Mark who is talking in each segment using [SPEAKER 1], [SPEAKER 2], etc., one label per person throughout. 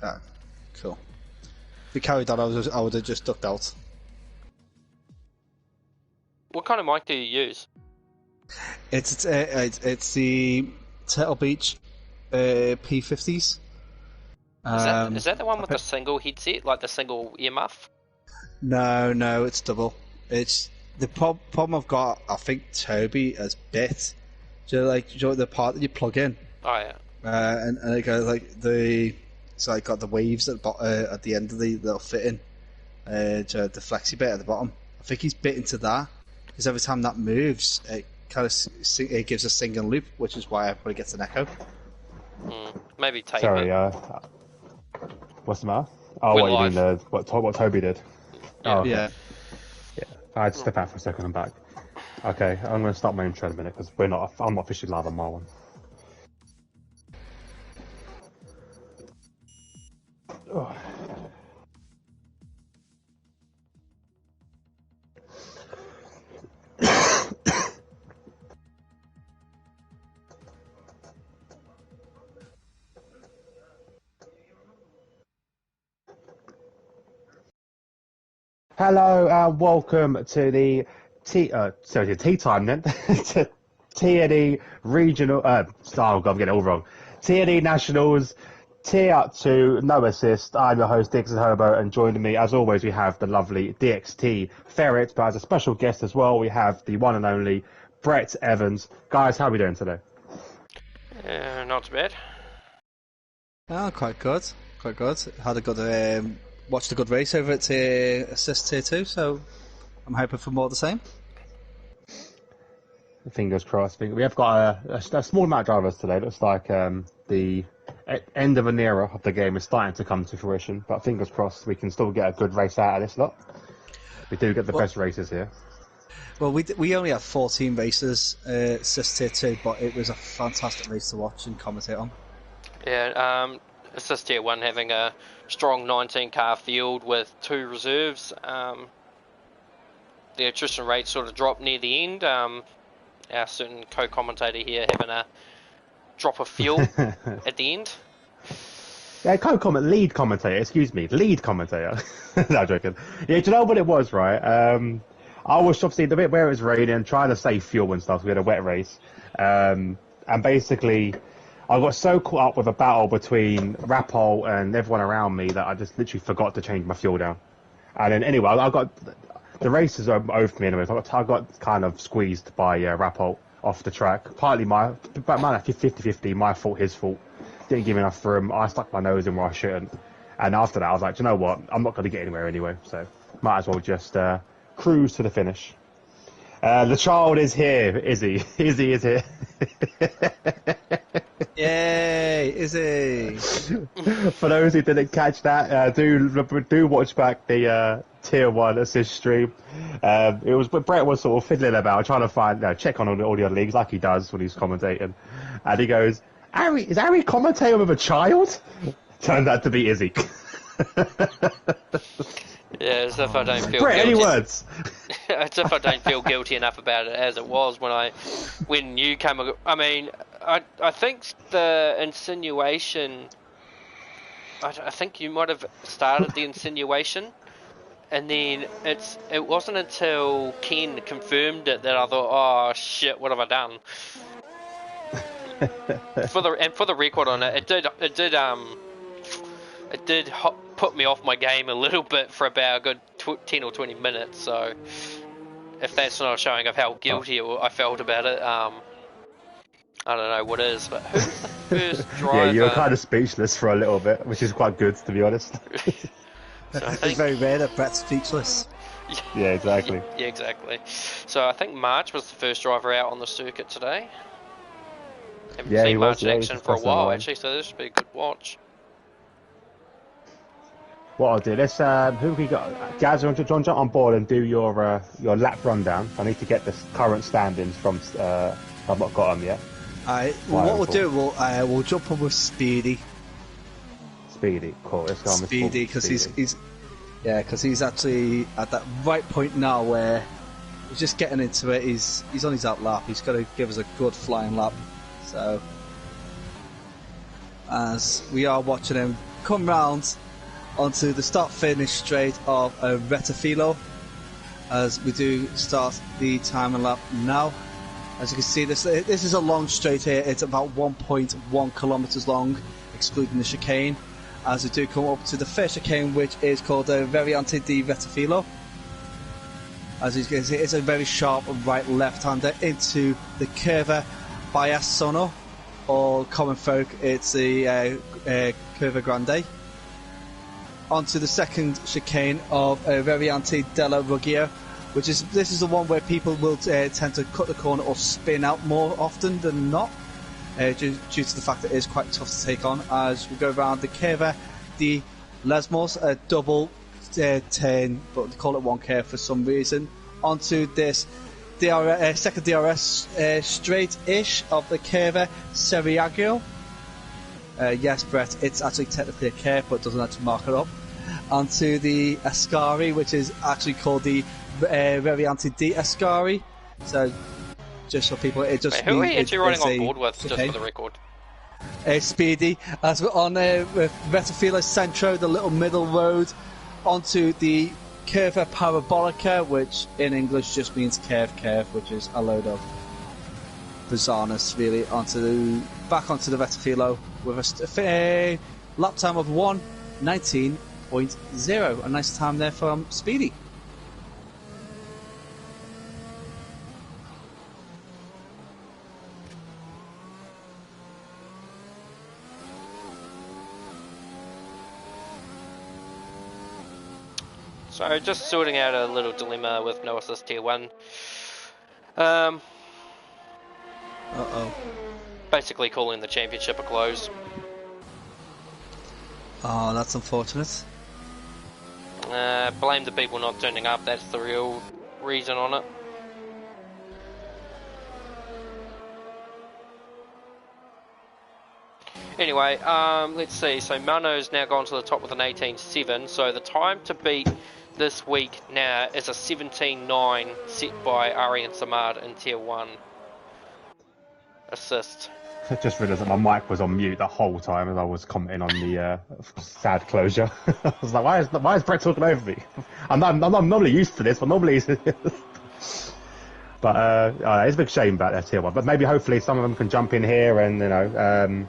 [SPEAKER 1] Ah, cool. If we carried on, I would have just ducked out.
[SPEAKER 2] What kind of mic do you use?
[SPEAKER 1] It's the Turtle Beach P50s.
[SPEAKER 2] Is that the one with the single headset, like the single earmuff?
[SPEAKER 1] No, it's double. It's the problem I've got. I think Toby has bit. Do you know the part that you plug in?
[SPEAKER 2] Oh yeah.
[SPEAKER 1] And it goes like the. So I got the waves at the end of the little fitting, the flexi bit at the bottom. I think he's bit into that because every time that moves, it kind of it gives a singing loop, which is why everybody gets an echo.
[SPEAKER 2] Maybe tape
[SPEAKER 3] Sorry,
[SPEAKER 2] it.
[SPEAKER 3] What's the matter? Oh,
[SPEAKER 2] We're
[SPEAKER 3] what
[SPEAKER 2] live.
[SPEAKER 3] you mean? What Toby did?
[SPEAKER 2] Yeah.
[SPEAKER 3] Oh, okay.
[SPEAKER 1] Yeah.
[SPEAKER 3] I had to step out for a second and back. Okay, I'm going to start my intro in a minute because I'm not officially live on my one. Oh. Hello and welcome to the tea time then. To TNE regional. Oh God, I'm getting it all wrong. TNE Nationals. Tier up to no assist. I'm your host Dixon Hobo, and joining me as always we have the lovely DXT Ferret, but as a special guest as well we have the one and only Brett Evans. Guys, how are we doing today?
[SPEAKER 2] Not too bad.
[SPEAKER 1] Oh, quite good. Had a good watched a good race over at Assist Tier 2, so I'm hoping for more of the same.
[SPEAKER 3] Fingers crossed. We have got a small amount of drivers today. Looks like the end of an era of the game is starting to come to fruition, but fingers crossed we can still get a good race out of this lot. We do get the best races here.
[SPEAKER 1] Well, we only have 14 races Assist Tier 2, but it was a fantastic race to watch and commentate on.
[SPEAKER 2] Yeah, Assist Tier 1 having a strong 19-car field with 2 reserves. The attrition rate sort of dropped near the end. Our certain co-commentator here having a drop of fuel at the end.
[SPEAKER 3] Yeah, lead commentator. No, I'm joking. Yeah, do you know what it was, right? I was obviously the bit where it was raining, trying to save fuel and stuff. We had a wet race, and basically, I got so caught up with a battle between Rapol and everyone around me that I just literally forgot to change my fuel down. And then anyway, I got the race is over for me anyway. So I got kind of squeezed by Rapol off the track. Partly my 50-50, my fault, his fault. Didn't give me enough room. I stuck my nose in where I shouldn't. And after that, I was like, do you know what? I'm not going to get anywhere anyway. So might as well just cruise to the finish. The child is here, Izzy. Izzy is here.
[SPEAKER 1] Yay, Izzy!
[SPEAKER 3] For those who didn't catch that, do watch back the Tier 1 assist stream. It was Brett was sort of fiddling about, trying to check on all the other leagues like he does when he's commentating. And he goes, is Harry commentating with a child? Turned out to be Izzy.
[SPEAKER 2] Yeah, as if I don't feel
[SPEAKER 3] Brett,
[SPEAKER 2] guilty.
[SPEAKER 3] any words?
[SPEAKER 2] As if I don't feel guilty enough about it as it was when you came. I mean, I think the insinuation. I think you might have started the insinuation, and then it wasn't until Ken confirmed it that I thought, oh shit, what have I done? For the record on it, it did put me off my game a little bit for about a good 10 or 20 minutes. So if that's not a showing of how guilty I felt about it, I don't know what is. But who's the first driver?
[SPEAKER 3] Yeah, you were kind of speechless for a little bit, which is quite good, to be honest.
[SPEAKER 2] So
[SPEAKER 1] It's very rare that Brett's speechless.
[SPEAKER 3] Yeah, exactly.
[SPEAKER 2] Yeah, exactly. So I think March was the first driver out on the circuit today. Haven't seen March in action for a while, actually, so this should be a good watch.
[SPEAKER 3] What I'll do, let's who we got? Gaz, you want to jump on board and do your lap rundown? I need to get the current standings from. I've not got them yet.
[SPEAKER 1] Alright, well, what we'll do, we'll jump on with Speedy.
[SPEAKER 3] Speedy, cool. Let's go on with
[SPEAKER 1] Speedy, because he's actually at that right point now where he's just getting into it. He's on his out lap. He's got to give us a good flying lap. So, as we are watching him come round onto the start-finish straight of Retafilo, as we do start the time lap now. As you can see, this is a long straight here. It's about 1.1 kilometers long, excluding the chicane. As we do come up to the first chicane, which is called Variante di Retafilo. As you can see, it's a very sharp right-left-hander into the Curva Biasono, or common folk, it's the Curva Grande. Onto the second chicane of Variante della Ruggia, this is the one where people will tend to cut the corner or spin out more often than not, due to the fact that it is quite tough to take on. As we go around the Curva di Lesmos, a double turn, but they call it one curve for some reason. Onto this second DRS straight-ish of the Curva Seriaggio. Yes, Brett, it's actually technically a curve, but doesn't actually mark it up. Onto the Ascari, which is actually called the Variante di Ascari. So, just for people, it just
[SPEAKER 2] who are you actually riding on board with, just for the record?
[SPEAKER 1] Speedy. As we're on with Retafilo Centro, the little middle road, onto the Curva Parabolica, which in English just means curve, which is a load of bizarreness, really. Back onto the Retafilo with a lap time of 1:19.0. A nice time there from Speedy.
[SPEAKER 2] So just sorting out a little dilemma with no assist tier 1. Basically calling the championship a close.
[SPEAKER 1] Oh, that's unfortunate.
[SPEAKER 2] Blame the people not turning up, that's the real reason on it. Anyway, let's see, so Mano's now gone to the top with an 18.7, so the time to beat this week now is a 17.9 set by Arian Samad in tier 1 assist.
[SPEAKER 3] I just realised that my mic was on mute the whole time as I was commenting on the sad closure. I was like, why is Brett talking over me? I'm normally used to this, but normally but it's a big shame about that tier 1. But maybe hopefully some of them can jump in here and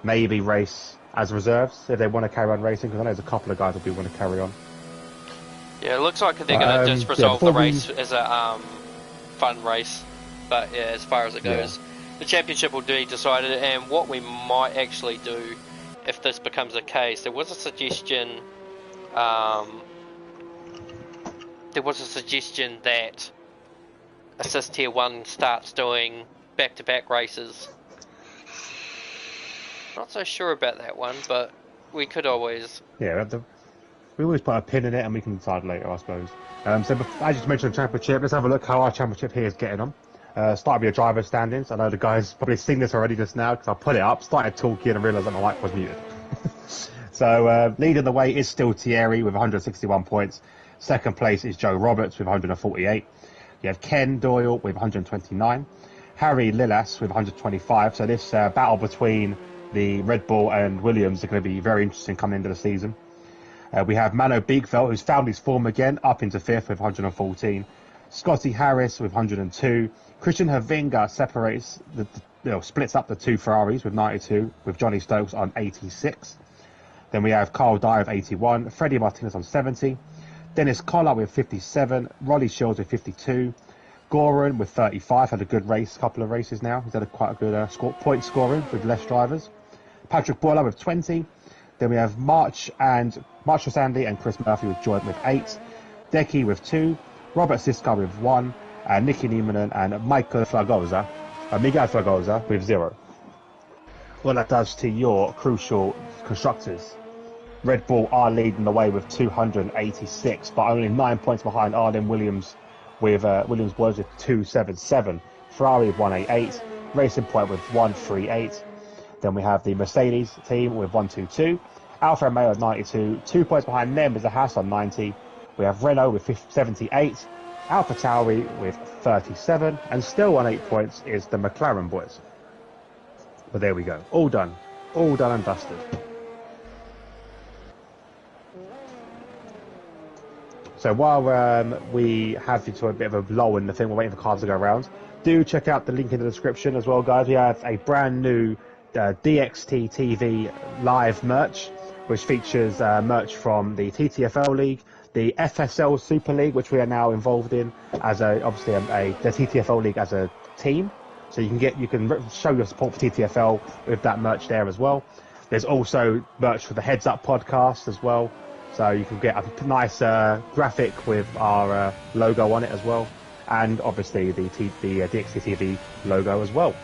[SPEAKER 3] maybe race as reserves if they want to carry on racing, because I know there's a couple of guys that do want to carry on.
[SPEAKER 2] Yeah, it looks like they're going to just resolve the race as a fun race, but yeah, as far as it goes. The championship will be decided, and what we might actually do if this becomes a case, there was a suggestion that Assist Tier 1 starts doing back-to-back races. Not so sure about that one, but we could always...
[SPEAKER 3] Yeah, we always put a pin in it and we can decide later, I suppose. So I just mentioned the championship. Let's have a look how our championship here is getting on. Started with your driver standings. I know the guys probably seen this already just now because I put it up, started talking and realised that my mic was muted. So leading the way is still Thierry with 161 points. Second place is Joe Roberts with 148. You have Ken Doyle with 129. Harry Lillas with 125. So this battle between the Red Bull and Williams are going to be very interesting coming into the season. We have Mano Biegfeld, who's found his form again, up into 5th with 114. Scotty Harris with 102. Christian Havinga splits up the two Ferraris with 92, with Johnny Stokes on 86. Then we have Carl Dyer with 81, Freddie Martinez on 70, Dennis Collar with 57, Rolly Shields with 52, Goran with 35, had a good race, couple of races now. He's had quite a good point scoring with less drivers. Patrick Boiler with 20. Then we have Marshall Sandy and Chris Murphy with joint with 8, Decky with 2, Robert Siska with 1, and Nicky Niemanen and Miguel Fragoza with 0. What that does to your crucial constructors. Red Bull are leading the way with 286, but only 9 points behind Arden Williams with Williams Boys with 277. Ferrari with 188, Racing Point with 138. Then we have the Mercedes team with 122, Alfa Romeo at 92. 2 points behind them is the Haas on 90. We have Renault with 78, Alpha Tauri with 37, and still on 8 points is the McLaren boys. But there we go, all done and dusted. So while we have you to a bit of a lull in the thing, we're waiting for cards to go around. Do check out the link in the description as well, guys. We have a brand new DXT TV live merch, which features merch from the TTFL League, the FSL Super League, which we are now involved in as the TTFL League as a team. So you can show your support for TTFL with that merch there as well. There's also merch for the Heads Up podcast as well. So you can get a nice graphic with our logo on it as well. And obviously the DXT TV logo as well.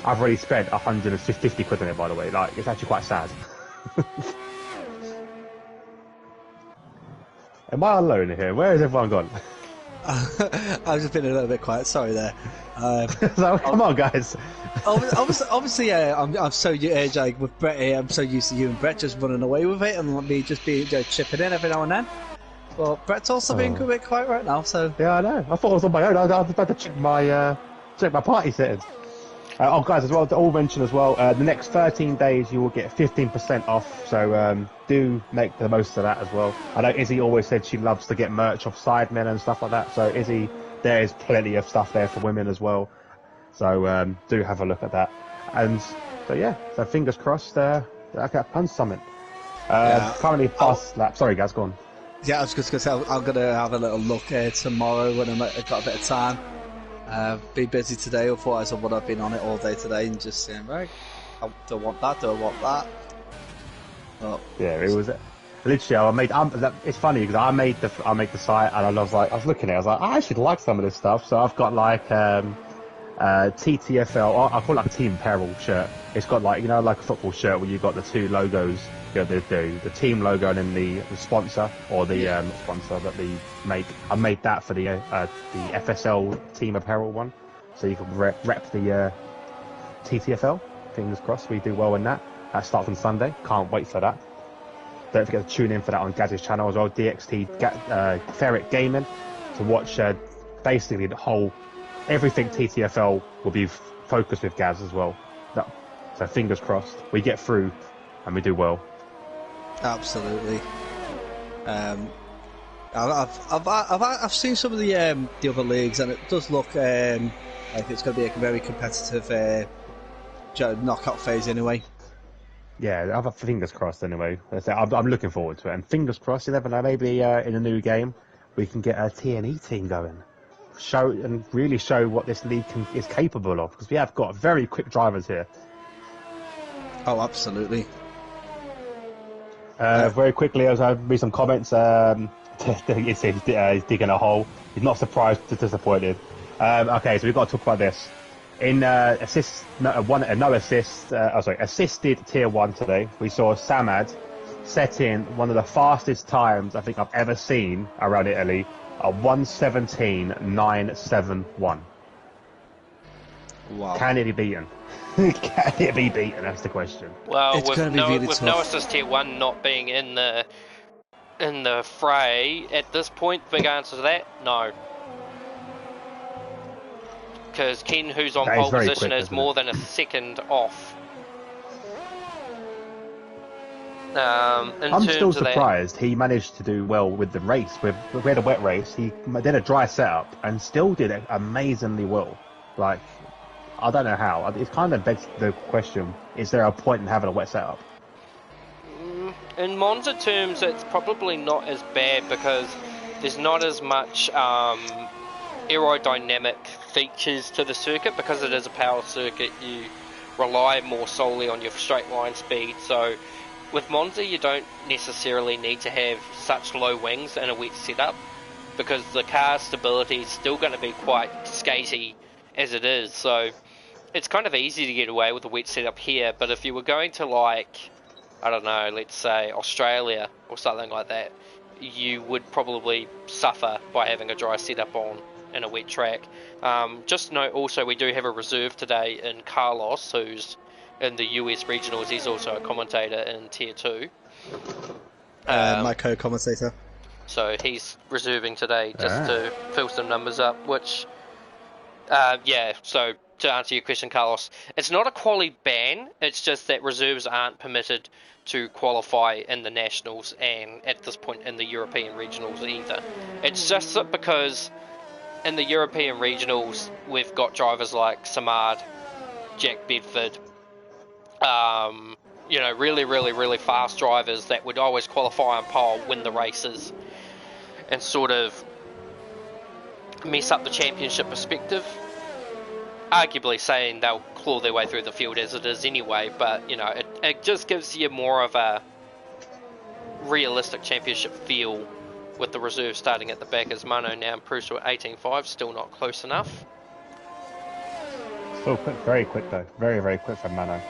[SPEAKER 3] I've already spent 150 quid on it, by the way. Like, it's actually quite sad. Am I alone here? Where has everyone gone?
[SPEAKER 1] I've just been a little bit quiet. Sorry there.
[SPEAKER 3] So, come on, guys.
[SPEAKER 1] Obviously, I'm so like with Brett here. I'm so used to you and Brett just running away with it, and me just being chipping in every now and then. But Brett's also being a bit quiet right now. So
[SPEAKER 3] yeah, I know. I thought I was on my own. I was about to check my party settings. Guys, as well, to all mention as well, the next 13 days you will get 15% off, so do make the most of that as well. I know Izzy always said she loves to get merch off Sidemen and stuff like that, so Izzy, there is plenty of stuff there for women as well, so do have a look at that. And so yeah, so fingers crossed, I got Punch Summit. Currently past lap. Sorry guys, go on.
[SPEAKER 1] Yeah, I was just going to say, I'm going to have a little look tomorrow when I've got a bit of time. Be busy today, otherwise I would have been on it all day today and just saying, right, do I want that, do I want that? Oh.
[SPEAKER 3] Yeah, it was literally. It's funny because I made the site and I was looking at it, I was like, I actually like some of this stuff. So I've got like TTFL, or I call it like a Team Apparel shirt. It's got like, you know, like a football shirt where you've got the two logos, you know, the team logo and then the sponsor or the sponsor that they make. I made that for the FSL Team Apparel one, so you can rep the TTFL. Fingers crossed we do well in that. That starts on Sunday. Can't wait for that. Don't forget to tune in for that on Gaz's channel as well, DXT Ferret Gaming, to watch basically the whole everything TTFL will be focused with Gaz as well. So fingers crossed we get through and we do well.
[SPEAKER 1] Absolutely. I've seen some of the other leagues, and it does look like it's going to be a very competitive knockout phase anyway.
[SPEAKER 3] Yeah, I've fingers crossed anyway. I'm looking forward to it, and fingers crossed, you never know, maybe in a new game we can get a TNE team going. Really show what this league is capable of, because we have got very quick drivers here.
[SPEAKER 1] Oh, absolutely.
[SPEAKER 3] Very quickly, as I read some comments, he's digging a hole. He's not surprised, just disappointed. Okay, so we've got to talk about this. In assisted tier 1 today, we saw Samad set in one of the fastest times I think I've ever seen around Italy, a 1:17.971.
[SPEAKER 1] Wow.
[SPEAKER 3] Can it be beaten? Can it be beaten? That's the question.
[SPEAKER 2] Well,
[SPEAKER 1] it's
[SPEAKER 2] with no assist tier 1 not being in the fray at this point, big answer to that, no. Because Ken, who's on pole position, is more than a second off.
[SPEAKER 3] I'm still surprised he managed to do well with the race. We had a wet race. He did a dry setup and still did it amazingly well. Like, I don't know how. It kind of begs the question: is there a point in having a wet setup?
[SPEAKER 2] In Monza terms, it's probably not as bad because there's not as much aerodynamic features to the circuit. Because it is a power circuit, you rely more solely on your straight line speed. So with Monza, you don't necessarily need to have such low wings in a wet setup, because the car's stability is still going to be quite skatey as it is. So it's kind of easy to get away with a wet setup here. But if you were going to, like, I don't know, let's say Australia or something like that, you would probably suffer by having a dry setup on in a wet track. Just note also, we do have a reserve today in Carlos, who's in the US regionals. He's also a commentator in tier 2.
[SPEAKER 1] My co-commentator.
[SPEAKER 2] So he's reserving today just to fill some numbers up, which yeah, so to answer your question, Carlos, it's not a quali ban. It's just that reserves aren't permitted to qualify in the nationals and at this point in the European regionals either. It's just that because in the European regionals we've got drivers like Samad, Jack Bedford, really fast drivers that would always qualify on pole, win the races, and sort of mess up the championship perspective. Arguably saying they'll claw their way through the field as it is anyway, but it just gives you more of a realistic championship feel with the reserve starting at the back as Mano now improves to 18.5, still not close enough.
[SPEAKER 3] Still quick, very quick though, very, very quick from Mano.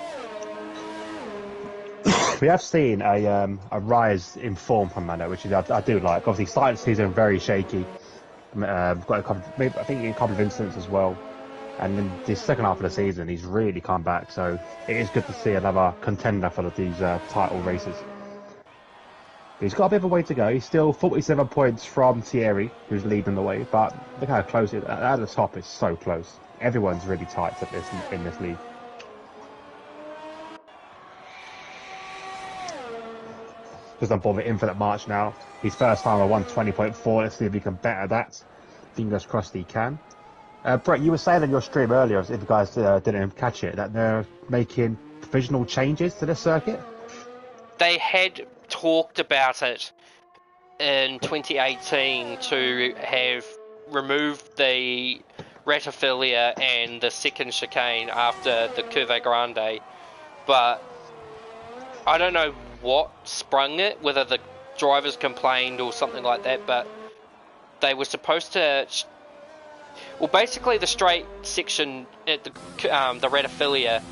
[SPEAKER 3] We have seen a rise in form from Mano, which is I do like. Obviously, starting the season very shaky. Got a couple, I think a couple of incidents as well. And then the second half of the season, he's really come back. So it is good to see another contender for these title races. But he's got a bit of a way to go. He's still 47 points from Thierry, who's leading the way. But look how close it is. At the top, it's so close. Everyone's really tight in this league. Just on board the Infinite March now. His first time I won 20.4. Let's see if he can better that. Fingers crossed he can. Brett, you were saying on your stream earlier, if you guys didn't catch it, that they're making provisional changes to the circuit?
[SPEAKER 2] They had talked about it in 2018 to have removed the Ratifilia and the second chicane after the Curve Grande, but I don't know what sprung it, whether the drivers complained or something like that, but they were supposed to... Well, basically the straight section at the Ratifilia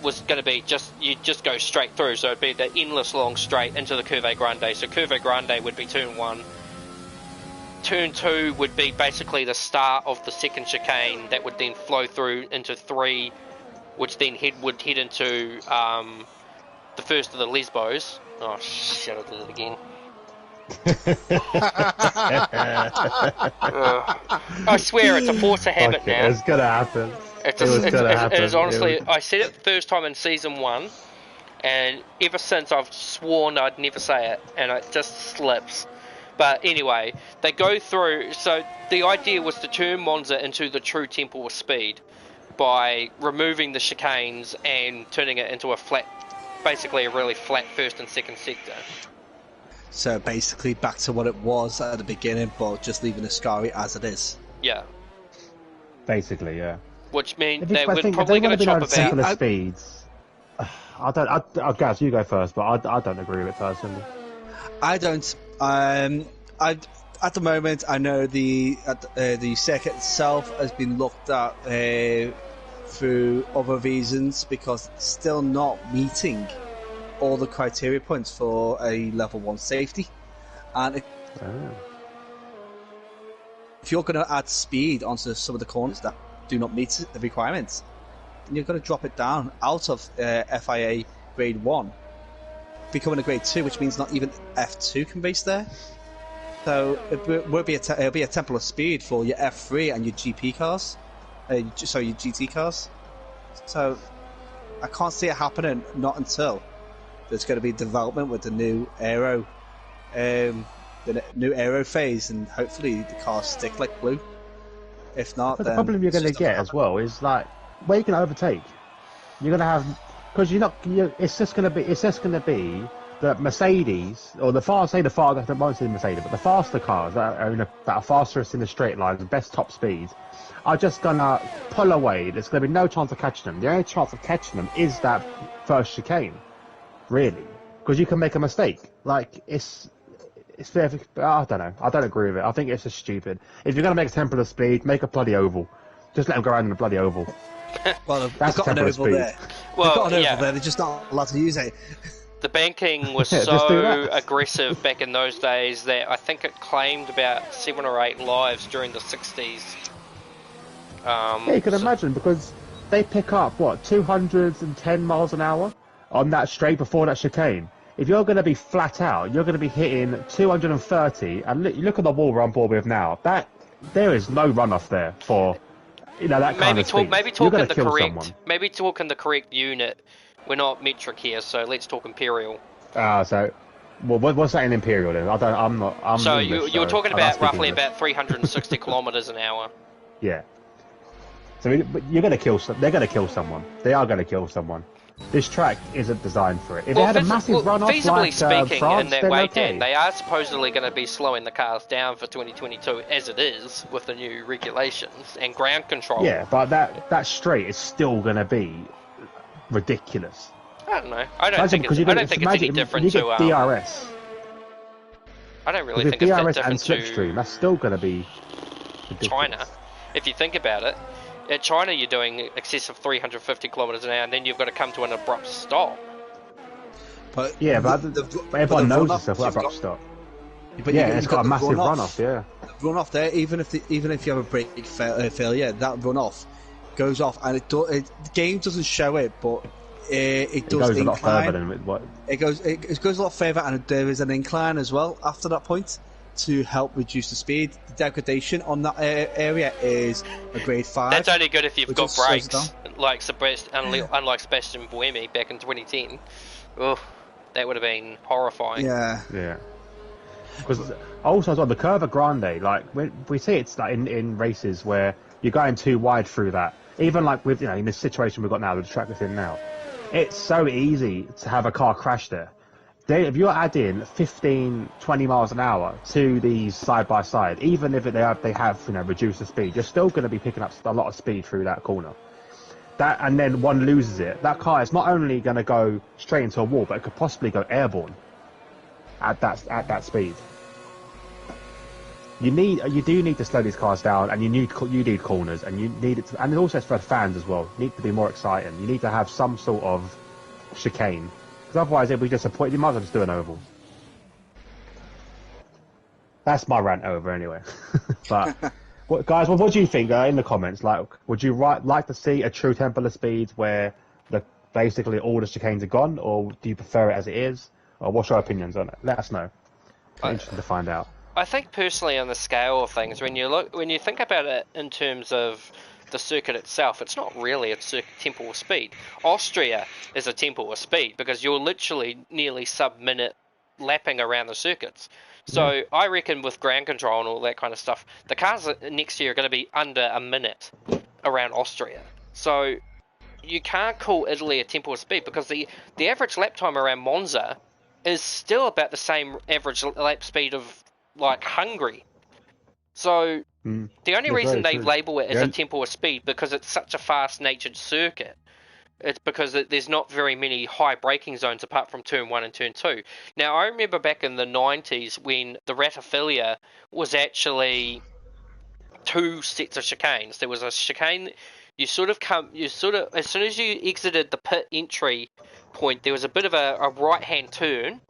[SPEAKER 2] was going to be you just go straight through, so it'd be the endless long straight into the Curve Grande. So Curve Grande would be turn 1. Turn 2 would be basically the start of the second chicane that would then flow through into 3, which then would head into the first of the Lesbos. Oh shit, I did it again. I swear it's a force of habit now.
[SPEAKER 3] It's gonna happen.
[SPEAKER 2] It is honestly. I said it the first time in season 1, and ever since I've sworn I'd never say it, and it just slips. But anyway, they go through. So the idea was to turn Monza into the true temple of speed by removing the chicanes and turning it into a flat, basically a really flat first and second sector.
[SPEAKER 1] So basically back to what it was at the beginning, but just leaving Ascari as it is.
[SPEAKER 2] Yeah.
[SPEAKER 3] Basically, yeah.
[SPEAKER 2] Which means they were probably going to chop about...
[SPEAKER 3] speeds. Gaz, you go first, but I don't agree with it personally.
[SPEAKER 1] I don't. At the moment, I know the circuit itself has been looked at through other reasons because it's still not meeting all the criteria points for a level 1 safety, and if you're going to add speed onto some of the corners that do not meet the requirements, then you're going to drop it down out of FIA grade 1, becoming a grade 2, which means not even F2 can race there. So it'll be a temple of speed for your F3 and your GP cars, your GT cars. So I can't see it happening, not until there's going to be development with the new aero, phase, and hopefully the cars stick like glue. If not,
[SPEAKER 3] but
[SPEAKER 1] then
[SPEAKER 3] the problem you're going to get as well is like where you can overtake. You're going to have because it's just going to be the Mercedes or the faster Mercedes, but the faster cars that are fastest in the straight lines, the best top speeds, are just going to pull away. There's going to be no chance of catching them. The only chance of catching them is that first chicane. Really, because you can make a mistake. Like it's fair. I don't know. I don't agree with it. I think it's just stupid. If you're gonna make a temple of speed, make a bloody oval. Just let them go around in a bloody oval.
[SPEAKER 1] Well, they've got an oval there. Well, they've got an oval there. They're just not allowed to use it.
[SPEAKER 2] The banking was so aggressive back in those days that I think it claimed about 7 or 8 lives during the 60s.
[SPEAKER 3] Yeah, you can imagine because they pick up 210 miles an hour. On that straight before that chicane. If you're going to be flat out, you're going to be hitting 230, and look at the wall we're on board with now. There is no runoff there for you know, that kind of speed.
[SPEAKER 2] Maybe
[SPEAKER 3] You're
[SPEAKER 2] talk in
[SPEAKER 3] gonna
[SPEAKER 2] the
[SPEAKER 3] kill
[SPEAKER 2] correct.
[SPEAKER 3] someone.
[SPEAKER 2] Maybe talk in the correct unit. We're not metric here, so let's talk imperial.
[SPEAKER 3] So, well, what's that in imperial then? I'm
[SPEAKER 2] So
[SPEAKER 3] English,
[SPEAKER 2] you were talking about roughly
[SPEAKER 3] English.
[SPEAKER 2] about 360 kilometers an hour.
[SPEAKER 3] Yeah. So but you're gonna kill. They're gonna kill someone. They are gonna kill someone. This track isn't designed for it. If it had a massive runoff
[SPEAKER 2] feasibly
[SPEAKER 3] like
[SPEAKER 2] speaking,
[SPEAKER 3] France,
[SPEAKER 2] in that
[SPEAKER 3] then
[SPEAKER 2] way,
[SPEAKER 3] okay.
[SPEAKER 2] Dan, they are supposedly going to be slowing the cars down for 2022 as it is with the new regulations and ground control.
[SPEAKER 3] Yeah, but that straight is still gonna be ridiculous.
[SPEAKER 2] I don't know. I don't think it's any different to
[SPEAKER 3] DRS.
[SPEAKER 2] I don't really think
[SPEAKER 3] DRS
[SPEAKER 2] it's
[SPEAKER 3] and
[SPEAKER 2] different
[SPEAKER 3] slipstream.
[SPEAKER 2] to
[SPEAKER 3] That's still gonna be ridiculous.
[SPEAKER 2] China. If you think about it, at China you're doing excess of 350 kilometers an hour, and then you've got to come to an abrupt stop.
[SPEAKER 1] But
[SPEAKER 3] but everyone knows it's an abrupt stop.
[SPEAKER 1] But
[SPEAKER 3] yeah, it's got a massive runoff. Yeah,
[SPEAKER 1] runoff there. Even if you have a brake failure, that runoff goes off, and the game doesn't show it, but it does.
[SPEAKER 3] Goes a lot further than what
[SPEAKER 1] it goes. It goes a lot further, and there is an incline as well after that point to help reduce the speed. The degradation on that area is a grade 5.
[SPEAKER 2] That's only good if you've got brakes, like unlike Sebastian Buemi back in 2010. Oh, that would have been horrifying.
[SPEAKER 3] Yeah. Because also as well, the Curva Grande, like we see it's like in races where you're going too wide through that. Even like with in this situation we've got now, the track that's in now, it's so easy to have a car crash there. If you're adding 15, 20 miles an hour to these side by side, even if they have reduced the speed, you're still going to be picking up a lot of speed through that corner. And then one loses it. That car is not only going to go straight into a wall, but it could possibly go airborne at that speed. You do need to slow these cars down, and you need corners, and you need it to, and also for fans as well. You need to be more exciting. You need to have some sort of chicane. Because otherwise, it'll be disappointing. You might as well just do an oval. That's my rant over, anyway. But, guys, what do you think in the comments? Like, would you like to see a true Temple of Speeds where basically all the chicanes are gone, or do you prefer it as it is? Or what's your opinions on it? Let us know. Interesting to find out.
[SPEAKER 2] I think personally, on the scale of things, when you think about it in terms of the circuit itself, it's not really a temple of speed. Austria is a temple of speed because you're literally nearly sub-minute lapping around the circuits. So I reckon with ground control and all that kind of stuff, the cars next year are going to be under a minute around Austria. So you can't call Italy a temple of speed because the average lap time around Monza is still about the same average lap speed of like Hungary. So the only reason they label it as a temple of speed because it's such a fast-natured circuit. It's because there's not very many high braking zones apart from turn 1 and turn 2. Now, I remember back in the 90s when the Ratifilia was actually 2 sets of chicanes. There was a chicane, as soon as you exited the pit entry point, there was a bit of a right-hand turn,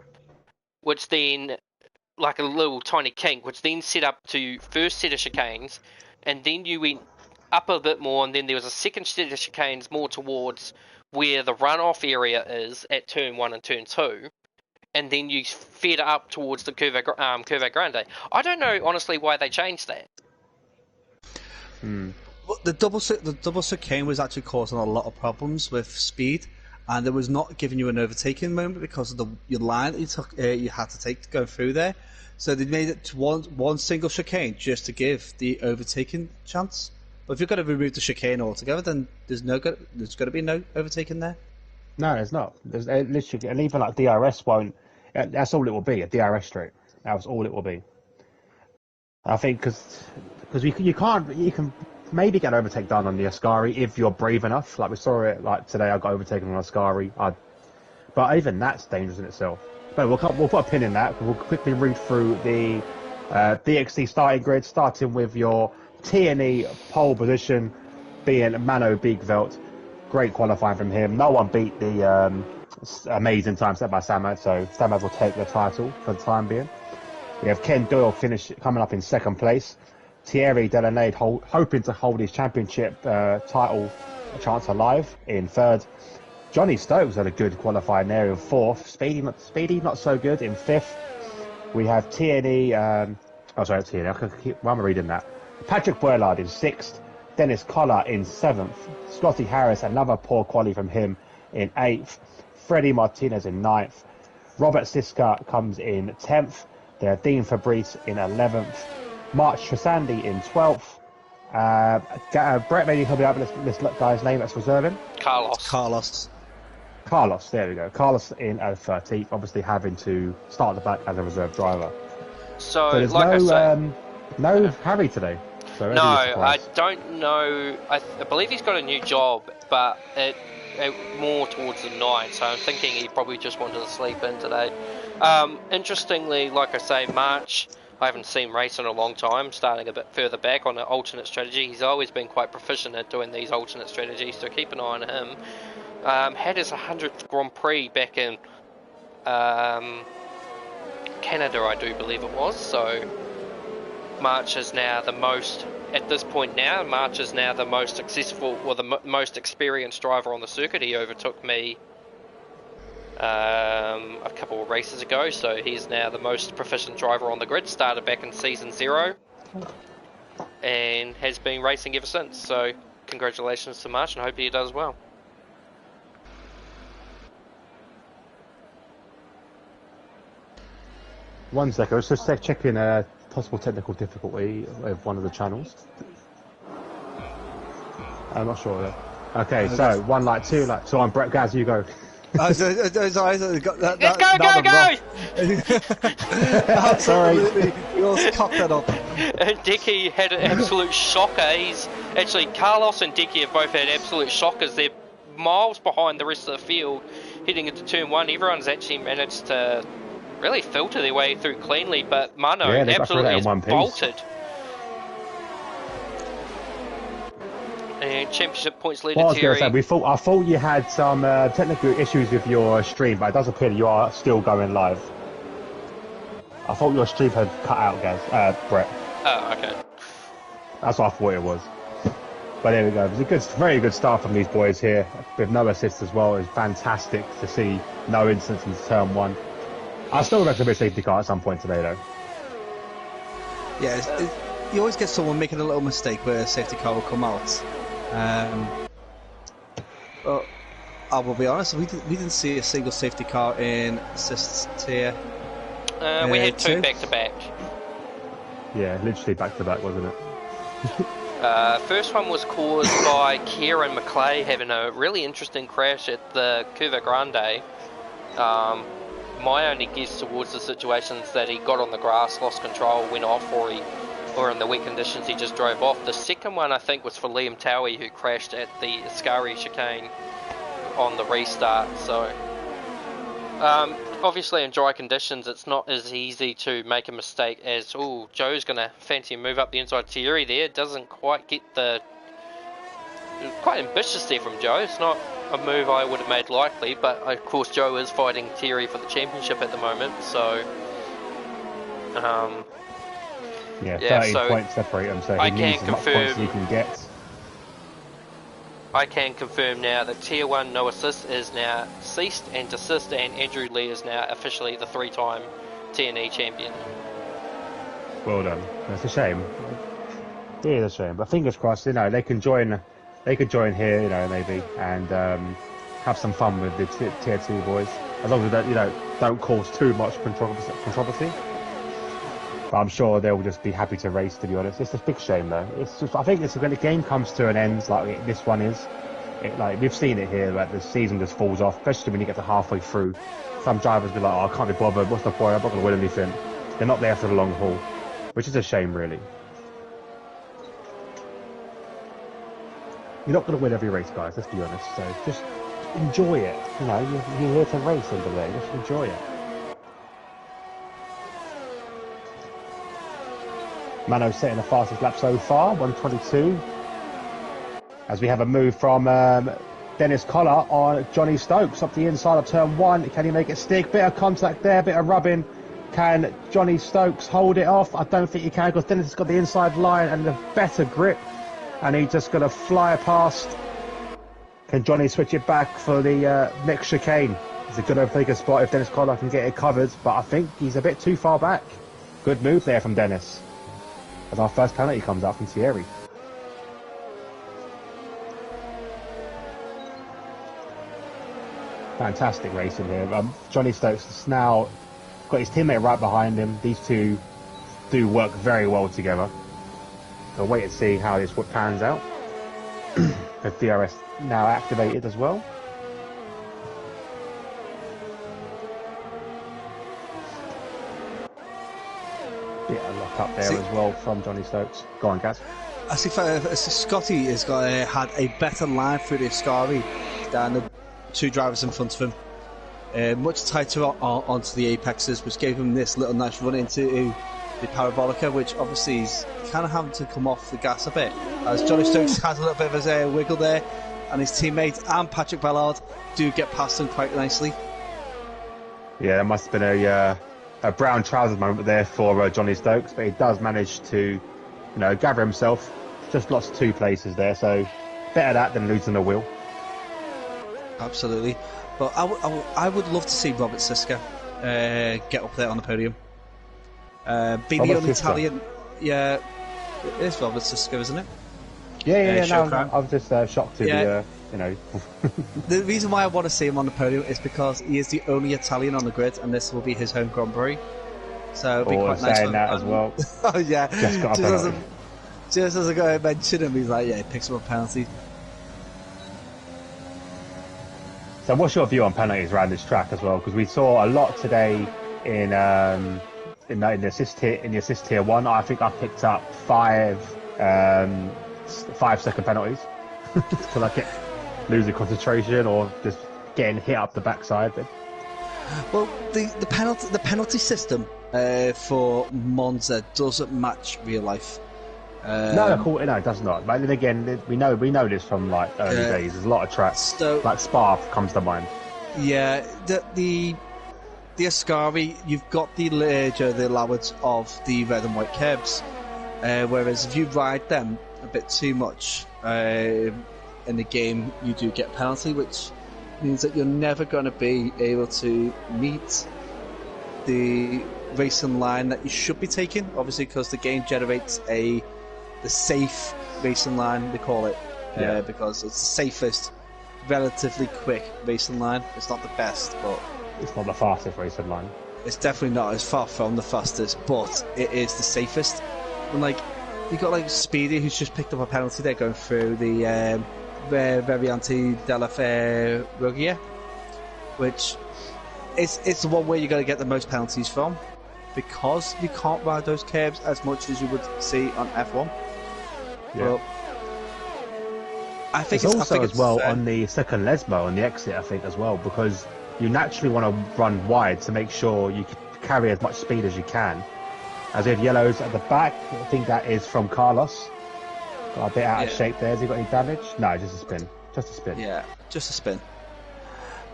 [SPEAKER 2] which then, like a little tiny kink, which then set up to first set of chicanes, and then you went up a bit more, and then there was a second set of chicanes more towards where the runoff area is at turn 1 and turn 2, and then you fed up towards the Curva Grande. I don't know, honestly, why they changed that.
[SPEAKER 1] Well, the double chicane was actually causing a lot of problems with speed, and it was not giving you an overtaking moment because of your line that you had to take to go through there. So they made it to one single chicane just to give the overtaking chance. But if you're going to remove the chicane altogether, then there's going to be no overtaking there.
[SPEAKER 3] No, there's not. There's literally, and even like DRS won't. That's all it will be, a DRS straight. That's all it will be. I think because you can maybe get an overtake done on the Ascari if you're brave enough. Like we saw it like today, I got overtaken on Ascari. But even that's dangerous in itself. But we'll put a pin in that. We'll quickly read through the DXC starting grid, starting with your T&E pole position being Mano Biegveld. Great qualifying from him. No one beat the amazing time set by Samad, so Samad will take the title for the time being. We have Ken Doyle coming up in second place. Thierry Delanade hoping to hold his championship title chance alive in third. Johnny Stokes had a good qualifying there in fourth. Speedy not so good in fifth. We have T&E. T&E. Why am I reading that? Patrick Boillard in sixth. Dennis Collar in 7th. Scotty Harris, another poor quali from him, in 8th. Freddie Martinez in 9th. Robert Siska comes in 10th. There, Dean Fabrice in 11th. Mark Trisandi in 12th. Brett, maybe he'll be able to this guy's name that's reserving.
[SPEAKER 2] Carlos,
[SPEAKER 3] there we go. Carlos in 13th, obviously having to start at the back as a reserve driver.
[SPEAKER 2] So
[SPEAKER 3] there's
[SPEAKER 2] like
[SPEAKER 3] no Harry today. So
[SPEAKER 2] no, I don't know. I believe he's got a new job, but it more towards the night. So I'm thinking he probably just wanted to sleep in today. Interestingly, like I say, March, I haven't seen race in a long time, starting a bit further back on an alternate strategy. He's always been quite proficient at doing these alternate strategies, so keep an eye on him. Had his 100th Grand Prix back in Canada, I do believe it was, so March is now the most, at this point now, March is now the most successful, or the most experienced driver on the circuit. He overtook me a couple of races ago, so he's now the most proficient driver on the grid. Started back in season 0 and has been racing ever since, so congratulations to March and hope he does well.
[SPEAKER 3] One second, let's just check in a possible technical difficulty with one of the channels. I'm not sure though. Okay, so 1 light, 2 light. So I'm Brett Gaz, you go.
[SPEAKER 2] Let's go!
[SPEAKER 1] Absolutely, you all cocked that up.
[SPEAKER 2] Dicky had an absolute shocker. Carlos and Dicky have both had absolute shockers. They're miles behind the rest of the field heading into turn 1. Everyone's actually managed to really filter their way through cleanly, but Mano absolutely is bolted. And championship points leader Terry.
[SPEAKER 3] I thought you had some technical issues with your stream, but it does appear that you are still going live. I thought your stream had cut out, guys. Brett.
[SPEAKER 2] Oh, okay.
[SPEAKER 3] That's what I thought it was. But there we go. It was a very good start from these boys here, with no assists as well. It was fantastic to see no incidents in turn 1. I still reckon a safety car at some point today, though.
[SPEAKER 1] Yeah, you always get someone making a little mistake where a safety car will come out. But I will be honest, we didn't see a single safety car in assists tier.
[SPEAKER 2] We had 2 back to back.
[SPEAKER 3] Yeah, literally back to back, wasn't it?
[SPEAKER 2] First one was caused by Kieran McClay having a really interesting crash at the Curva Grande. My only guess towards the situation is that he got on the grass, lost control, went off, or in the wet conditions he just drove off. The second one I think was for Liam Towie, who crashed at the Ascari chicane on the restart. So obviously in dry conditions it's not as easy to make a mistake as, oh, Joe's going to fancy move up the inside. Thierry there doesn't quite get the... Quite ambitious there from Joe. It's not a move I would have made likely, but of course Joe is fighting Thierry for the championship at the moment, so
[SPEAKER 3] 30 points separate them, so he needs as much points as he can get.
[SPEAKER 2] I can confirm now that Tier 1 no assist is now ceased and desist, and Andrew Lee is now officially the 3-time TNE champion.
[SPEAKER 3] Well done. It's a shame. Yeah, it's a shame, but fingers crossed, you know, they can join here, you know, maybe, and have some fun with the Tier 2 boys, as long as they, you know, don't cause too much controversy. But I'm sure they'll just be happy to race, to be honest. It's a big shame, though. It's just, I think it's when the game comes to an end, like this one is, like we've seen it here, like the season just falls off, especially when you get to halfway through. Some drivers be like, oh, I can't be bothered, what's the point, I'm not going to win anything. They're not there for the long haul, which is a shame, really. You're not going to win every race, guys, let's be honest, so just enjoy it. You know, you're here to race in the day, just enjoy it. Mano setting the fastest lap so far, 1:22. As we have a move from Dennis Collar on Johnny Stokes up the inside of turn 1. Can he make it stick? Bit of contact there, bit of rubbing. Can Johnny Stokes hold it off? I don't think he can, because Dennis has got the inside line and the better grip. And he's just going to fly past. Can Johnny switch it back for the next chicane? It's a good overtaker spot if Dennis Collar can get it covered, but I think he's a bit too far back. Good move there from Dennis, as our first penalty comes out from Thierry. fantastic racing here. Johnny Stokes has now got his teammate right behind him. These two do work very well together. So wait and see how this pans out. The DRS now activated as well. Bit of luck up there as well from Johnny Stokes. Go on, Gaz.
[SPEAKER 1] I see Scotty has had a better line through the Ascari than the two drivers in front of him. Much tighter onto the apexes, which gave him this little nice run into the Parabolica, which obviously is kind of having to come off the gas a bit. As Johnny Stokes has a little bit of a wiggle there, and his teammate and Patrick Ballard do get past him quite nicely.
[SPEAKER 3] Yeah, there must have been a brown trousers moment there for Johnny Stokes, but he does manage to, gather himself. Just lost 2 places there, so better that than losing a wheel.
[SPEAKER 1] Absolutely. But I would love to see Robert Siska get up there on the podium. Be the only Italian. Yeah, it is Robert Siska, isn't it?
[SPEAKER 3] Yeah. No, I was just shocked to be,
[SPEAKER 1] The reason why I want to see him on the podium is because he is the only Italian on the grid, and this will be his home Grand Prix. So it'll be quite nice.
[SPEAKER 3] Saying that as well.
[SPEAKER 1] Oh yeah. Just as I go and mention him, he's like, yeah, he picks up a penalty.
[SPEAKER 3] So what's your view on penalties around this track as well? Because we saw a lot today in the assist tier 1. I think I picked up 5 5-second penalties because I kept losing concentration or just getting hit up the backside.
[SPEAKER 1] Well, the penalty system for Monza doesn't match real life.
[SPEAKER 3] No, it does not. But then again, we know this from early days. There's a lot of tracks like Spa comes to mind.
[SPEAKER 1] Yeah, the Ascari, you've got the allowance of the red and white curbs, whereas if you ride them a bit too much in the game, you do get a penalty, which means that you're never going to be able to meet the racing line that you should be taking, obviously, because the game generates the safe racing line, they call it, because it's the safest, relatively quick racing line. It's not the best, but
[SPEAKER 3] it's not the fastest racing line.
[SPEAKER 1] It's definitely not as far from the fastest, but it is the safest. And you've got Speedy, who's just picked up a penalty there going through the Variante della Ferrovia, which it's the one where you're going to get the most penalties from, because you can't ride those curves as much as you would see on F1.
[SPEAKER 3] Yeah.
[SPEAKER 1] Well, I think
[SPEAKER 3] it's also as well on the second Lesmo on the exit, I think, as well, because you naturally want to run wide to make sure you can carry as much speed as you can. As we have yellows at the back, I think that is from Carlos. Got a bit out of shape there. Has he got any damage? No, just a spin. Just a spin.
[SPEAKER 1] Yeah, just a spin.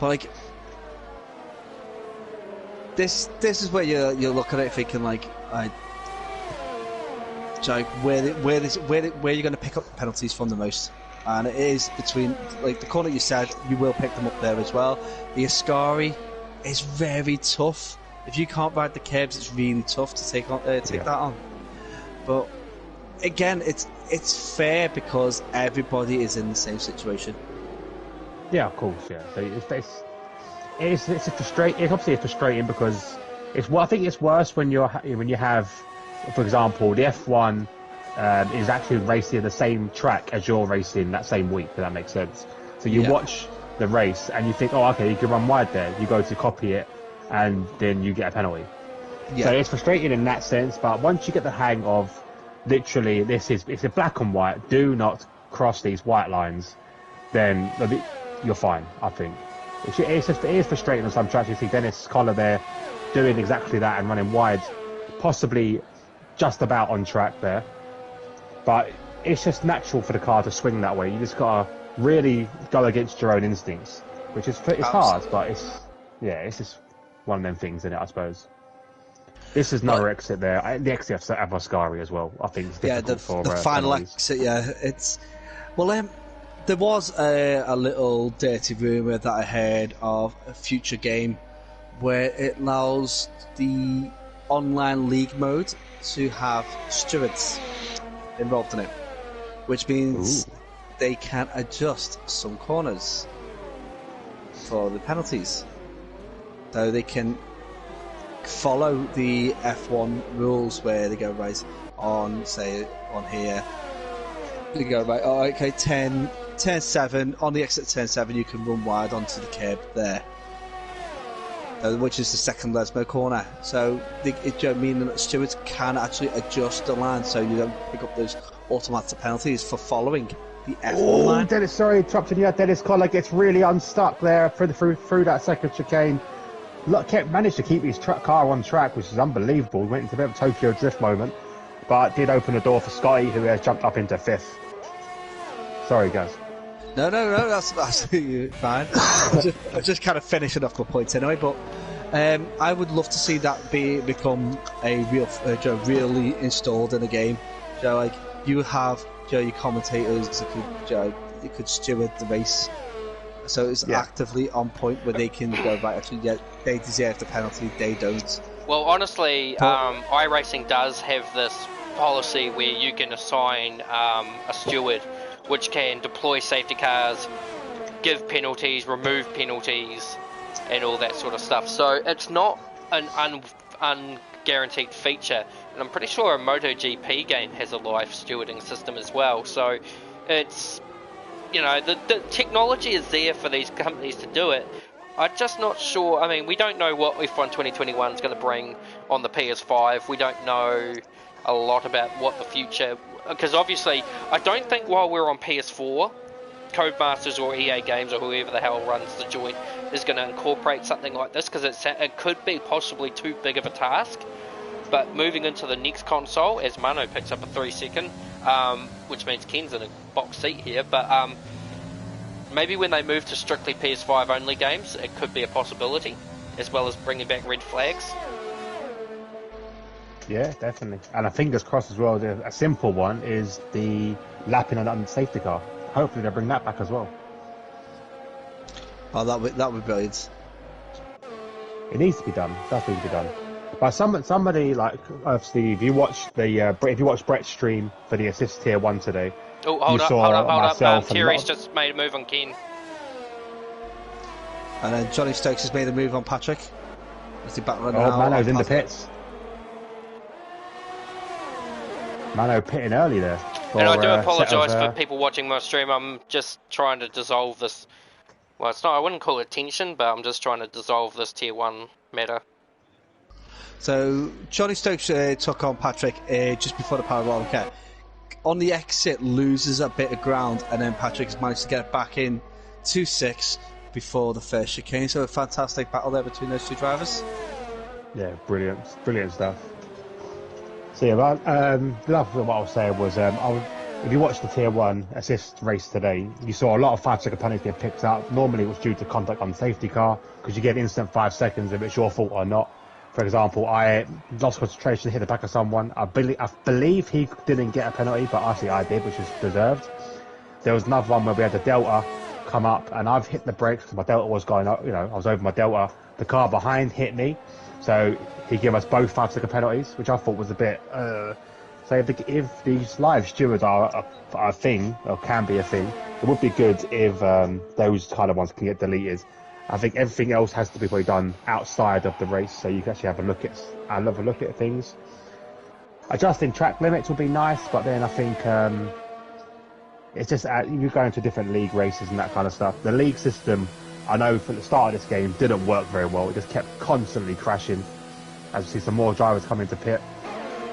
[SPEAKER 1] But this is where you look at it thinking where you're going to pick up the penalties from the most, and it is between the corner you said you will pick them up there as well. The Ascari is very tough. If you can't ride the curbs, it's really tough to take that on. But again, it's fair because everybody is in the same situation.
[SPEAKER 3] Yeah, of course. Yeah, so it's frustrating because I think it's worse when you have, for example, the F1 is actually racing the same track as you're racing that same week. If that makes sense. So you watch the race and you think, oh, okay, you can run wide there. You go to copy it, and then you get a penalty. Yeah. So it's frustrating in that sense. But once you get the hang of literally it's a black and white. Do not cross these white lines. Then you're fine. I think it is frustrating on some tracks. You see Dennis Collar there doing exactly that and running wide, possibly just about on track there. But it's just natural for the car to swing that way. You just gotta really go against your own instincts, which is hard. But it's just one of them things, isn't it? I suppose. This is another exit there. The exit of Ascari as well. I think it's difficult
[SPEAKER 1] the final exit. Yeah, it's there was a little dirty rumor that I heard of a future game where it allows the online league mode to have stewards involved in it, which means they can adjust some corners. for the penalties. So they can follow the F1 rules where they go right on, say, on here. They go right, oh, okay, turn 7, on the exit turn 7 you can run wide onto the curb there. Which is the second Lesmo corner. So meaning that stewards can actually adjust the line so you don't pick up those automatic penalties for following the F1 line.
[SPEAKER 3] Dennis, sorry, interrupting you. Dennis Collar gets really unstuck there through that second chicane. Look, managed to keep his car on track, which is unbelievable. Went into a bit of a Tokyo Drift moment, but did open the door for Scotty, who has jumped up into 5th. Sorry, guys.
[SPEAKER 1] No, that's absolutely fine. I'm just kind of finishing off my points anyway, but I would love to see that become a really installed in a game. Like you have your commentators that could steward the race, so it's actively on point where they can go right. Actually, they deserve the penalty, they don't.
[SPEAKER 2] Well, honestly, iRacing does have this policy where you can assign a steward which can deploy safety cars, give penalties, remove penalties, and all that sort of stuff. So it's not an unguaranteed feature, and I'm pretty sure a MotoGP game has a live stewarding system as well. So it's, the technology is there for these companies to do it. I'm just not sure. I mean, we don't know what F1 2021 is going to bring on the PS5. We don't know a lot about what the future, because obviously I don't think while we're on PS4, Codemasters or EA Games or whoever the hell runs the joint is going to incorporate something like this, because it could be possibly too big of a task. But moving into the next console, as Mano picks up a 3-second, which means Ken's in a box seat here, but maybe when they move to strictly PS5 only games, it could be a possibility, as well as bringing back red flags.
[SPEAKER 3] Yeah, definitely. And fingers crossed as well, a simple one is the lapping on the safety car. Hopefully they'll bring that back as well.
[SPEAKER 1] Oh, that would be brilliant.
[SPEAKER 3] It needs to be done. It does need to be done. But somebody, like, obviously, if you watch Brett's stream for the assist tier 1 today,
[SPEAKER 2] oh, hold up. Thierry's just made a move on Ken.
[SPEAKER 1] And then Johnny Stokes has made a move on Patrick. Is he back running now?
[SPEAKER 3] Mano's in the pits. Mano pitting early there.
[SPEAKER 2] And I do apologise for people watching my stream. I'm just trying to dissolve this. Well, it's not. I wouldn't call it tension, but I'm just trying to dissolve this tier 1 matter.
[SPEAKER 1] So Johnny Stokes took on Patrick just before the parabolic. On the exit, loses a bit of ground, and then Patrick has managed to get back in 2-6 before the first chicane. So a fantastic battle there between those two drivers.
[SPEAKER 3] Yeah, brilliant stuff. So yeah, what I was saying was, if you watched the Tier 1 assist race today, you saw a lot of 5-second penalties get picked up. Normally it was due to contact on the safety car, because you get instant 5 seconds if it's your fault or not. For example, I lost concentration, hit the back of someone. I believe he didn't get a penalty, but actually I did, which is deserved. There was another one where we had the Delta come up, and I've hit the brakes because my Delta was going up, I was over my Delta. The car behind hit me, so he gave us both 5-second penalties, which I thought was a bit. So if these live stewards are a thing, or can be a thing, it would be good if those kind of ones can get deleted. I think everything else has to be probably done outside of the race, so you can actually have a look at things. Adjusting track limits would be nice, but then I think it's just you're going to different league races and that kind of stuff. The league system, I know from the start of this game, didn't work very well. It just kept constantly crashing as we see some more drivers come into pit.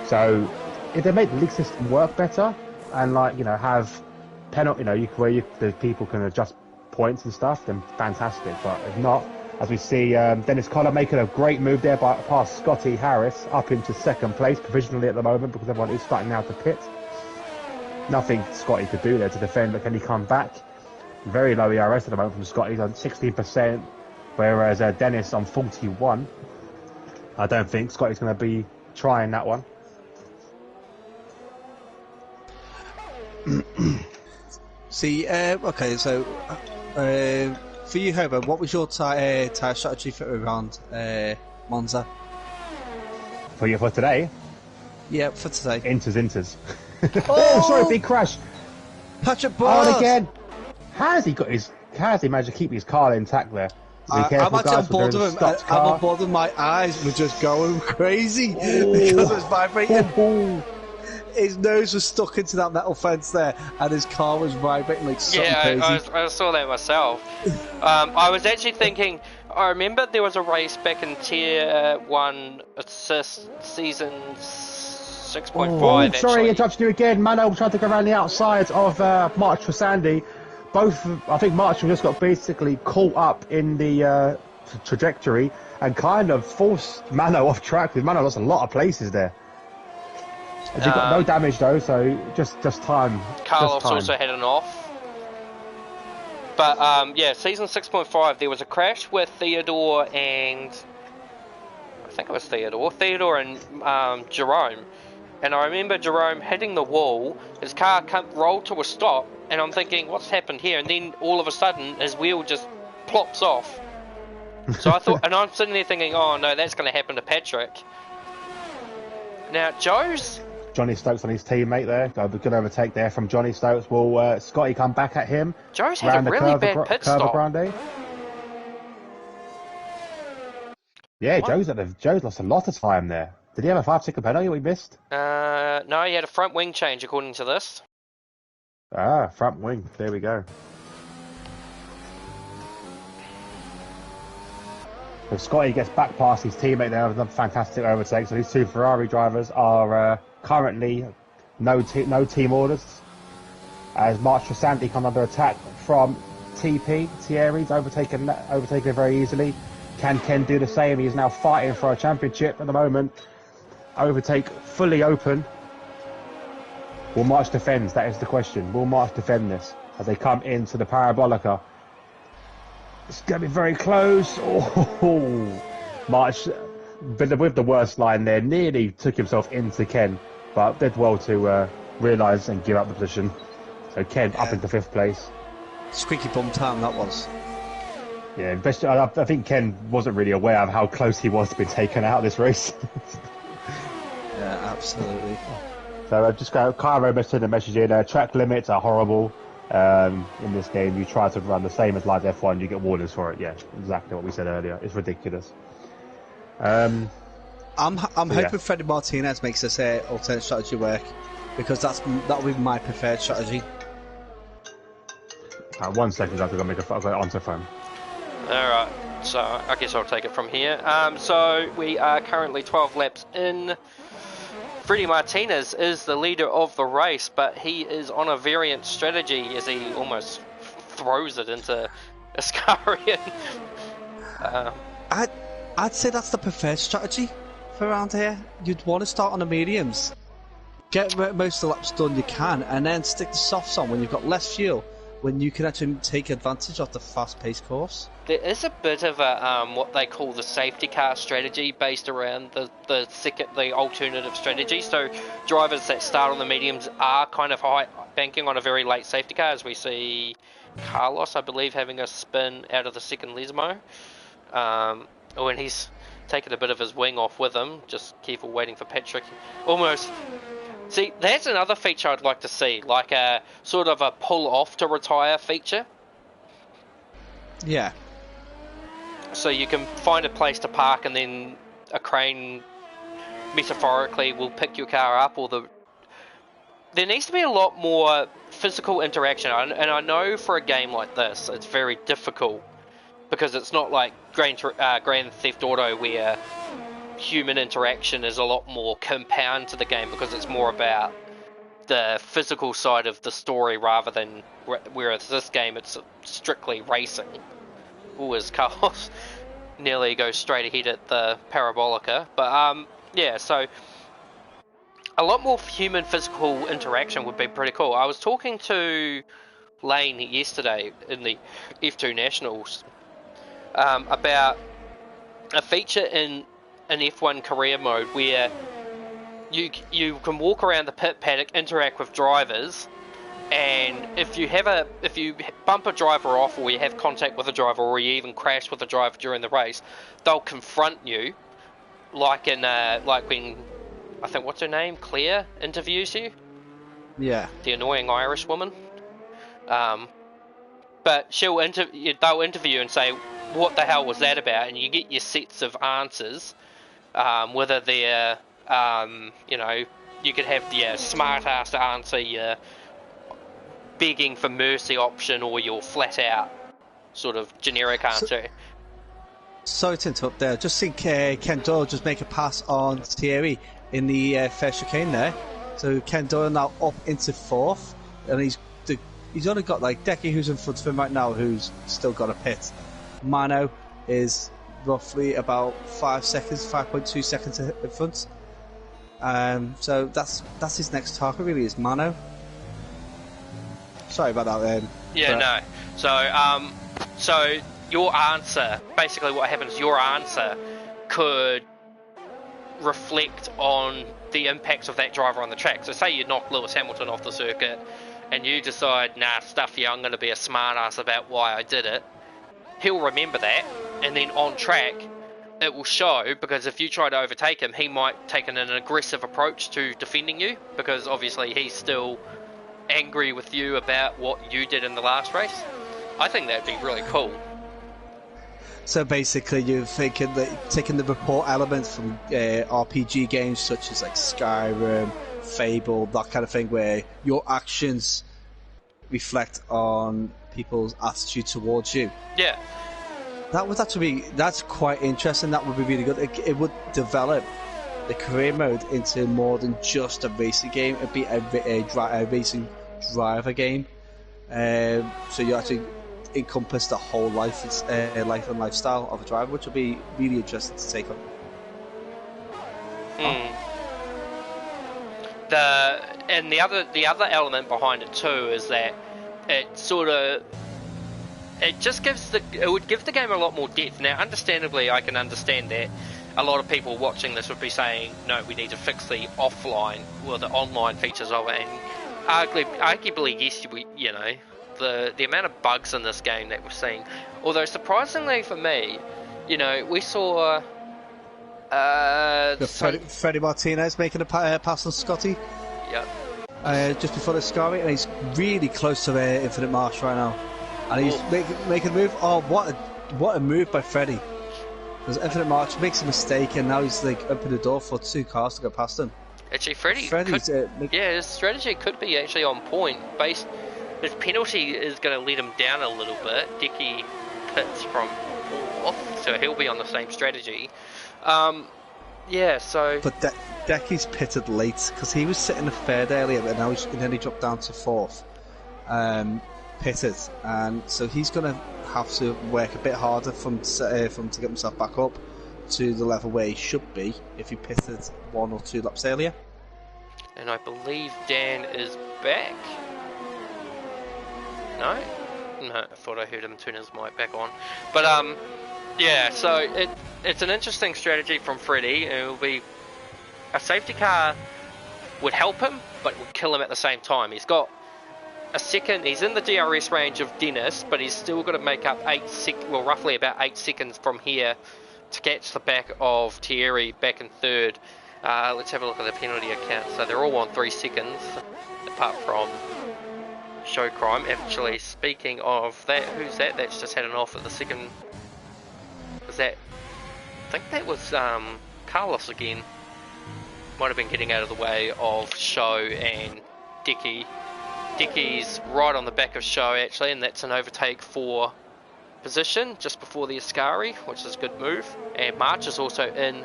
[SPEAKER 3] So if they make the league system work better and have penalty, the people can adjust points and stuff, then fantastic. But if not, as we see Dennis Collar making a great move there past Scotty Harris up into second place provisionally at the moment, because everyone is starting now to pit. Nothing Scotty could do there to defend, but can he come back? Very low ERS at the moment from Scotty. He's on 16%, whereas Dennis on 41. I don't think Scotty's going to be trying that one.
[SPEAKER 1] See, okay, so for you, Hobo, what was your tyre strategy for around Monza?
[SPEAKER 3] For today?
[SPEAKER 1] Yeah, for today.
[SPEAKER 3] Inters. Oh, sorry, big crash.
[SPEAKER 1] Patrick Bowles!
[SPEAKER 3] Oh, again. How has he managed to keep his car intact there? Be careful,
[SPEAKER 1] I'm actually on
[SPEAKER 3] guys,
[SPEAKER 1] board
[SPEAKER 3] there
[SPEAKER 1] with
[SPEAKER 3] is a
[SPEAKER 1] him.
[SPEAKER 3] stopped
[SPEAKER 1] I'm
[SPEAKER 3] car.
[SPEAKER 1] on board with my eyes were just going crazy because it was vibrating. His nose was stuck into that metal fence there, and his car was vibrating like something
[SPEAKER 2] Yeah,
[SPEAKER 1] crazy.
[SPEAKER 2] I saw that myself. I was actually thinking, I remember there was a race back in Tier 1 Assist Season 6.5
[SPEAKER 3] Oh,
[SPEAKER 2] actually.
[SPEAKER 3] sorry, interrupted you again. Mano tried to go around the outside of March for Sandy. I think March just got basically caught up in the trajectory and kind of forced Mano off track, because Mano lost a lot of places there. He got no damage though, so just time.
[SPEAKER 2] Carlos
[SPEAKER 3] just time.
[SPEAKER 2] also had an off. But yeah, Season 6.5, there was a crash with Theodore and... I think it was Theodore and Jerome. And I remember Jerome hitting the wall, his car rolled to a stop, and I'm thinking, what's happened here? And then all of a sudden, his wheel just plops off. So I thought, and I'm sitting there thinking, oh no, that's going to happen to Patrick. Now,
[SPEAKER 3] Johnny Stokes on his teammate there. Good overtake there from Johnny Stokes. Will Scotty come back at him?
[SPEAKER 2] Joe's had a really bad pit stop.
[SPEAKER 3] Grande. Yeah, what? Joe's lost a lot of time there. Did he have a 5-second penalty we missed?
[SPEAKER 2] No, he had a front wing change according to this.
[SPEAKER 3] Front wing. There we go. So Scotty gets back past his teammate there with another fantastic overtake. So these two Ferrari drivers are currently no team orders. As March for Sandy come under attack from Thierry's overtaken very easily. Can Ken do the same? He is now fighting for a championship at the moment. Overtake fully open. Will March defend? That is the question. Will March defend this as they come into the Parabolica? It's going to be very close. Oh, March, with the worst line there, nearly took himself into Ken, but did well to realise and give up the position. So Ken up into 5th place.
[SPEAKER 1] Squeaky bum time that was.
[SPEAKER 3] Yeah, I think Ken wasn't really aware of how close he was to being taken out of this race.
[SPEAKER 1] Yeah, absolutely.
[SPEAKER 3] So just Cairo sent a message in, track limits are horrible. In this game, you try to run the same as live F1, you get warnings for it. Yeah, exactly what we said earlier. It's ridiculous.
[SPEAKER 1] I'm hoping Freddie Martinez makes this alternate strategy work, because that'll be my preferred strategy.
[SPEAKER 3] 1 second, I've got to make a answer phone.
[SPEAKER 2] Alright, so I guess I'll take it from here. So we are currently 12 laps in. Freddie Martinez is the leader of the race, but he is on a variant strategy as he almost throws it into Ascarian.
[SPEAKER 1] I'd say that's the preferred strategy for around here. You'd want to start on the mediums, get most of the laps done you can, and then stick the softs on when you've got less fuel, when you can actually take advantage of the fast-paced course.
[SPEAKER 2] There is a bit of a what they call the safety car strategy based around the alternative strategy. So drivers that start on the mediums are kind of banking on a very late safety car, as we see Carlos, I believe, having a spin out of the second Lesmo. When he's taken a bit of his wing off with him, just careful waiting for Patrick. Almost. See, that's another feature I'd like to see, like a sort of a pull off to retire feature.
[SPEAKER 1] Yeah.
[SPEAKER 2] So you can find a place to park and then a crane metaphorically will pick your car up, or there needs to be a lot more physical interaction. And I know for a game like this it's very difficult because it's not like Grand Theft Auto where human interaction is a lot more compound to the game, because it's more about the physical side of the story rather than, whereas this game it's strictly racing. As Carlos nearly goes straight ahead at the Parabolica. But yeah, so a lot more human physical interaction would be pretty cool. I was talking to Lane yesterday in the F2 Nationals about a feature in an F1 career mode where you can walk around the pit paddock, interact with drivers, and if you bump a driver off, or you have contact with a driver, or you even crash with a driver during the race, they'll confront you, like when I think, what's her name, Claire, interviews you.
[SPEAKER 1] Yeah.
[SPEAKER 2] The annoying Irish woman. But they'll interview you and say, what the hell was that about? And you get your sets of answers, whether they're, you know, you could have your smart ass answer, your begging for mercy option, or your flat out sort of generic answer.
[SPEAKER 1] Sorry to interrupt there. Just think Ken Doyle just make a pass on Thierry in the first chicane there. So Ken Doyle now up into 4th, and he's only got like Decky, who's in front of him right now, who's still got a pit. Mano is roughly about 5.2 seconds in front. So that's his next target, really, is Mano. Sorry about that.
[SPEAKER 2] No. So your answer, basically what happens, your answer could reflect on the impacts of that driver on the track. So say you knock Lewis Hamilton off the circuit and you decide, nah, stuff you, I'm going to be a smart ass about why I did it. He'll remember that, and then on track it will show, because if you try to overtake him, he might take an aggressive approach to defending you, because obviously he's still angry with you about what you did in the last race. I think that'd be really cool.
[SPEAKER 1] So basically you're thinking that taking the report elements from RPG games such as like Skyrim, Fable, that kind of thing, where your actions reflect on people's attitude towards you.
[SPEAKER 2] Yeah.
[SPEAKER 1] That's quite interesting. That would be really good. It would develop the career mode into more than just a racing game. It'd be a racing driver game. So you actually encompass the whole life and lifestyle of a driver, which will be really interesting to take on.
[SPEAKER 2] The other element behind it too is that it would give the game a lot more depth. Now, understandably, I can understand that a lot of people watching this would be saying, no, we need to fix the offline or the online features of it. And arguably, yes, you know, the amount of bugs in this game that we're seeing. Although surprisingly for me, you know, we saw
[SPEAKER 1] Freddie Martinez making a pass on Scotty.
[SPEAKER 2] Yep.
[SPEAKER 1] Just before the Scary, and he's really close to Infinite Marsh right now. And he's making a move. Oh, what a move by Freddie. Because Infinite March makes a mistake, and now he's like opening the door for 2 cars to go past him.
[SPEAKER 2] Actually, his strategy could be actually on point. His penalty is going to let him down a little bit. Dicky pits from 4th, so he'll be on the same strategy. But
[SPEAKER 1] Decky's pitted late because he was sitting a 3rd earlier, and then he dropped down to 4th. Pitted, and so he's going to have to work a bit harder for him to get himself back up to the level where he should be if he pitted 1 or 2 laps earlier.
[SPEAKER 2] And I believe Dan is back. No, I thought I heard him turn his mic back on. But so it's an interesting strategy from Freddie. It will be a safety car would help him, but would kill him at the same time. He's got a second. He's in the DRS range of Dennis, but he's still got to make up roughly about 8 seconds from here to catch the back of Thierry back in 3rd. Let's have a look at the penalty account. So they're all on 3 seconds, apart from Show Crime. Actually, speaking of that, who's that? That's just had an off at the second. Was that? I think that was Carlos again. Might have been getting out of the way of Show and Dicky. Dicky's right on the back of Show actually, and that's an overtake for position just before the Ascari, which is a good move. And March is also in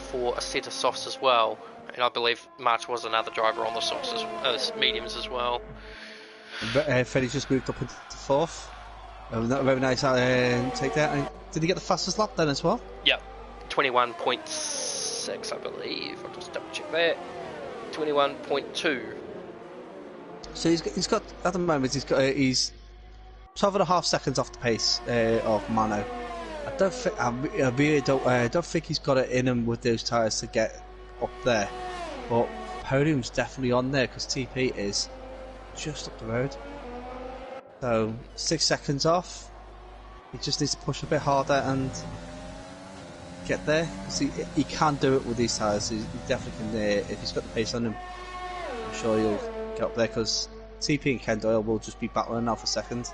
[SPEAKER 2] for a set of softs as well, and I believe March was another driver on the softs mediums as well.
[SPEAKER 1] Freddie's just moved up into 4th. Very nice take that. And did he get the fastest lap then as well?
[SPEAKER 2] Yep, 21.6 I believe. I'll just double check that. 21.2.
[SPEAKER 1] So he's got at the moment he's 12.5 seconds off the pace of Mano. I really don't think he's got it in him with those tyres to get up there. But podium's definitely on there because TP is just up the road. So 6 seconds off. He just needs to push a bit harder and get there. Because he can do it with these tyres. He definitely can. If he's got the pace on him, I'm sure he'll get up there because TP and Ken Doyle will just be battling now for second.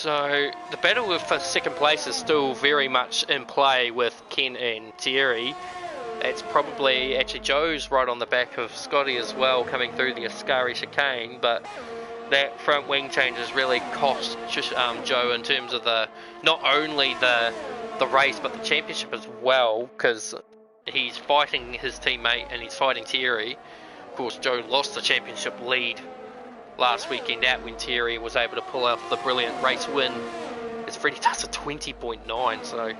[SPEAKER 2] So the battle for second place is still very much in play with Ken and Thierry. It's probably actually Joe's right on the back of Scotty as well, coming through the Ascari chicane, but that front wing change has really cost Joe in terms of not only the race but the championship as well, because he's fighting his teammate and he's fighting Thierry. Of course, Joe lost the championship lead last weekend out when Thierry was able to pull off the brilliant race win. As Freddie does a 20.9, so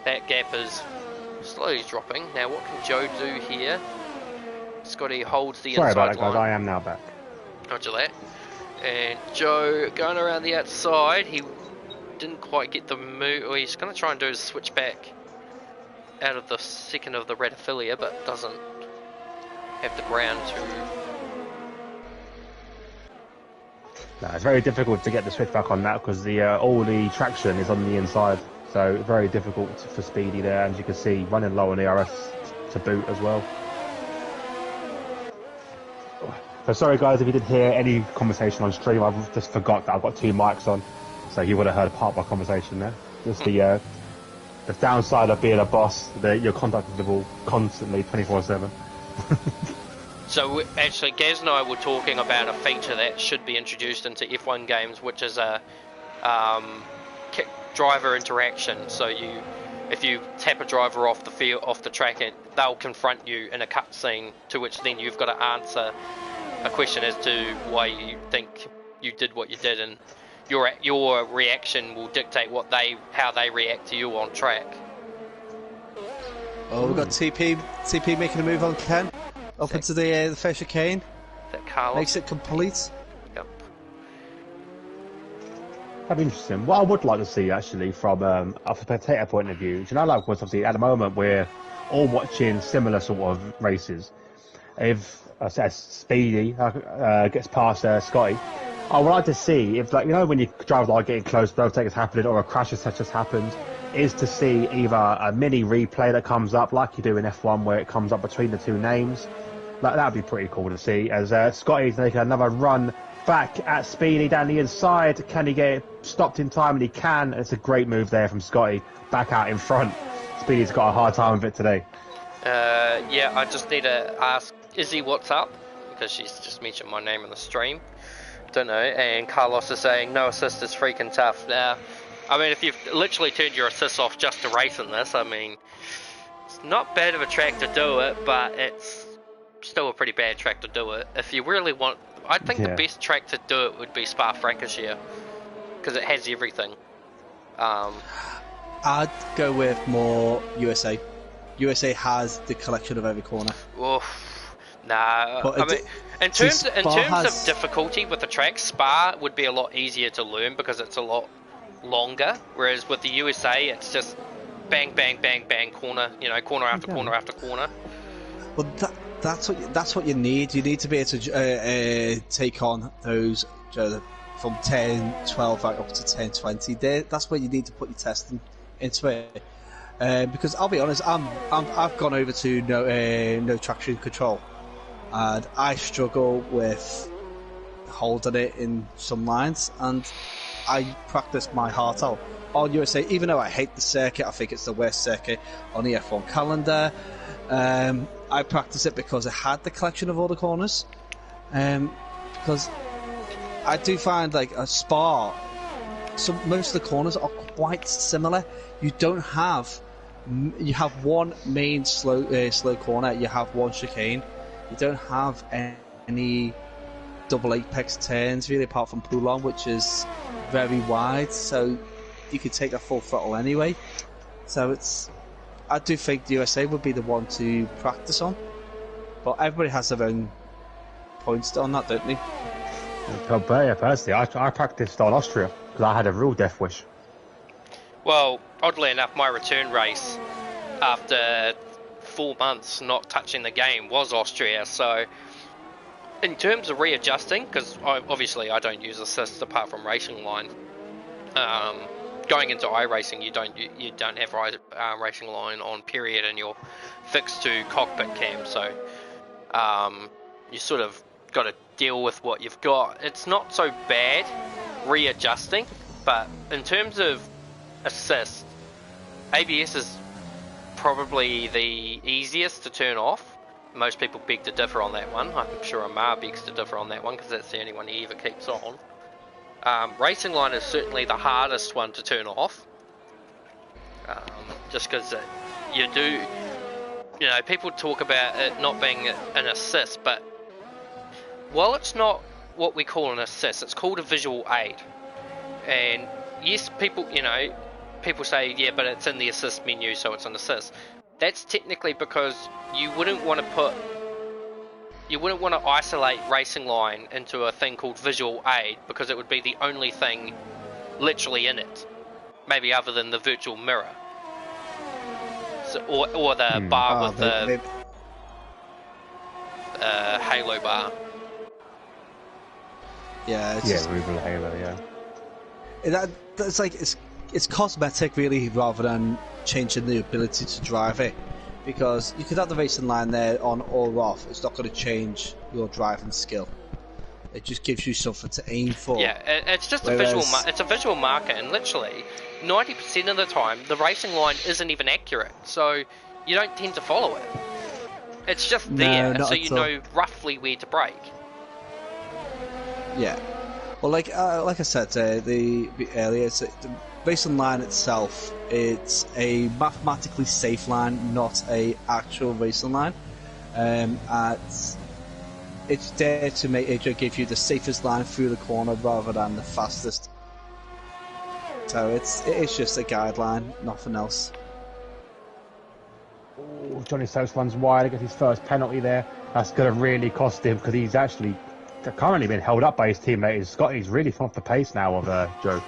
[SPEAKER 2] that gap is slowly dropping. Now what can Joe do here? Scotty holds the
[SPEAKER 3] Sorry
[SPEAKER 2] inside
[SPEAKER 3] about that, guys.
[SPEAKER 2] line.
[SPEAKER 3] I am now back.
[SPEAKER 2] Roger that. And Joe going around the outside. He didn't quite get the move. Or he's going to try and do his switch back out of the second of the Ratifilia, but doesn't have the ground to.
[SPEAKER 3] No, it's very difficult to get the switch back on that because all the traction is on the inside. So very difficult for Speedy there, and you can see running low on ERS to boot as well. So sorry guys if you did hear any conversation on stream. I've just forgot that I've got two mics on, so you would have heard part of my conversation there. Just the downside of being a boss, that you're contactable constantly 24/7.
[SPEAKER 2] So actually Gaz and I were talking about a feature that should be introduced into F1 games, which is a driver interaction. So if you tap a driver off the field, off the track, they'll confront you in a cutscene, to which then you've got to answer a question as to why you think you did what you did, and your reaction will dictate how they react to you on track.
[SPEAKER 1] Oh, we've got TP making a move on Ken up into the first chicane.
[SPEAKER 2] That Carlos
[SPEAKER 1] makes it complete.
[SPEAKER 2] Yep.
[SPEAKER 3] That'd be interesting. What I would like to see, actually, from a spectator point of view, like, was obviously at the moment we're all watching similar sort of races. If Speedy gets past Scotty, I would like to see if, like, when you drive like getting close, no overtake has happened, or a crash has just happened, is to see either a mini replay that comes up like you do in F1, where it comes up between the two names. Like, that'd be pretty cool to see, as Scotty's making another run back at Speedy down the inside. Can he get it stopped in time? And he can. It's a great move there from Scotty, back out in front. Speedy's got a hard time with it today.
[SPEAKER 2] Yeah, I just need to ask Izzy what's up, because she's just mentioned my name in the stream. Don't know. And Carlos is saying no assist is freaking tough. Now, I mean, if you've literally turned your assists off just to race in this, I mean, it's not bad of a track to do it, but it's still a pretty bad track to do it. If you really want, I think the best track to do it would be Spa-Francorchamps, because it has everything.
[SPEAKER 1] I'd go with more USA. USA has the collection of every corner.
[SPEAKER 2] Oof. Nah,
[SPEAKER 1] But
[SPEAKER 2] I mean, in terms
[SPEAKER 1] has...
[SPEAKER 2] of difficulty with the track, Spa would be a lot easier to learn because it's a lot longer, whereas with the USA it's just bang bang bang bang, corner corner after corner after corner.
[SPEAKER 1] Well, that's what you need. You need to be able to take on those from 10, 12 right up to 10, 20. That's where you need to put your testing into it. Because I'll be honest, I've gone over to no traction control, and I struggle with holding it in some lines, and I practice my heart out on USA. Even though I hate the circuit, I think it's the worst circuit on the F1 calendar. I practice it because it had the collection of all the corners. Because I do find, like, a Spa, most of the corners are quite similar. You have one main slow corner, you have one chicane. You don't have any double apex turns really, apart from Poulon, which is very wide, so you could take a full throttle anyway. So I do think the USA would be the one to practice on, but everybody has their own points on that, don't they?
[SPEAKER 3] Yeah, personally, I practiced on Austria because I had a real death wish.
[SPEAKER 2] Well, oddly enough, my return race after 4 months not touching the game was Austria. So in terms of readjusting, because obviously I don't use assist apart from racing line, going into iRacing you don't have racing line on period, and you're fixed to cockpit cam, so you sort of got to deal with what you've got. It's not so bad readjusting, But in terms of assist, ABS is probably the easiest to turn off. Most people beg to differ on that one. I'm sure Amar begs to differ on that one because that's the only one he ever keeps on. Racing line is certainly the hardest one to turn off. Just because people talk about it not being an assist, but while it's not what we call an assist, it's called a visual aid. And yes, people say, yeah, but it's in the assist menu, so it's an assist. That's technically because you wouldn't want to isolate racing line into a thing called visual aid, because it would be the only thing literally in it, maybe other than the virtual mirror. So, or the bar with the halo bar.
[SPEAKER 1] Yeah, it's
[SPEAKER 3] Ruben Halo, yeah.
[SPEAKER 1] That's like it's cosmetic really, rather than changing the ability to drive it. Because you could have the racing line there on or off. It's not going to change your driving skill. It just gives you something to aim for.
[SPEAKER 2] Yeah, it's just a visual. It's a visual marker, and literally 90% of the time, the racing line isn't even accurate. So you don't tend to follow it. It's just there, so you know roughly where to brake.
[SPEAKER 1] Yeah. Well, like I said earlier, the racing line itself, it's a mathematically safe line, not a actual racing line. It's there to give you the safest line through the corner rather than the fastest. So it's just a guideline, nothing else.
[SPEAKER 3] Oh, Johnny Stokes runs wide, gets his first penalty there. That's going to really cost him, because he's actually currently been held up by his teammate. Scott, he's really off the pace now of Joe.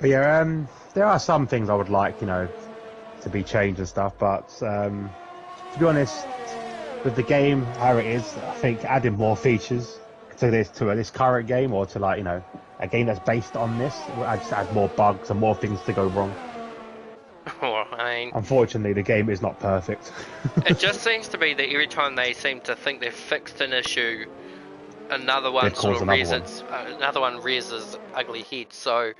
[SPEAKER 3] But yeah, there are some things I would like, to be changed and stuff. But to be honest, with the game how it is, I think adding more features to this current game, or to a game that's based on this, will just add more bugs and more things to go wrong.
[SPEAKER 2] Well, I mean,
[SPEAKER 3] unfortunately, the game is not perfect.
[SPEAKER 2] It just seems to be that every time they seem to think they've fixed an issue, another one rears its ugly head. So,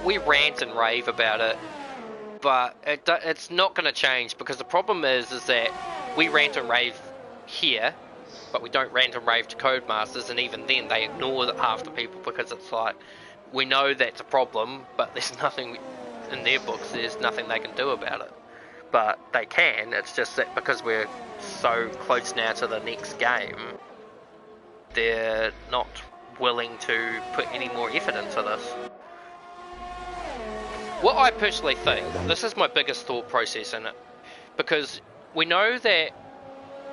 [SPEAKER 2] we rant and rave about it, but it's not going to change, because the problem is that we rant and rave here, but we don't rant and rave to Codemasters, and even then they ignore half the people, because it's like, we know that's a problem, but there's nothing in their books, there's nothing they can do about it. But they can, it's just that because we're so close now to the next game, they're not willing to put any more effort into this. What I personally think, this is my biggest thought process in it, because we know that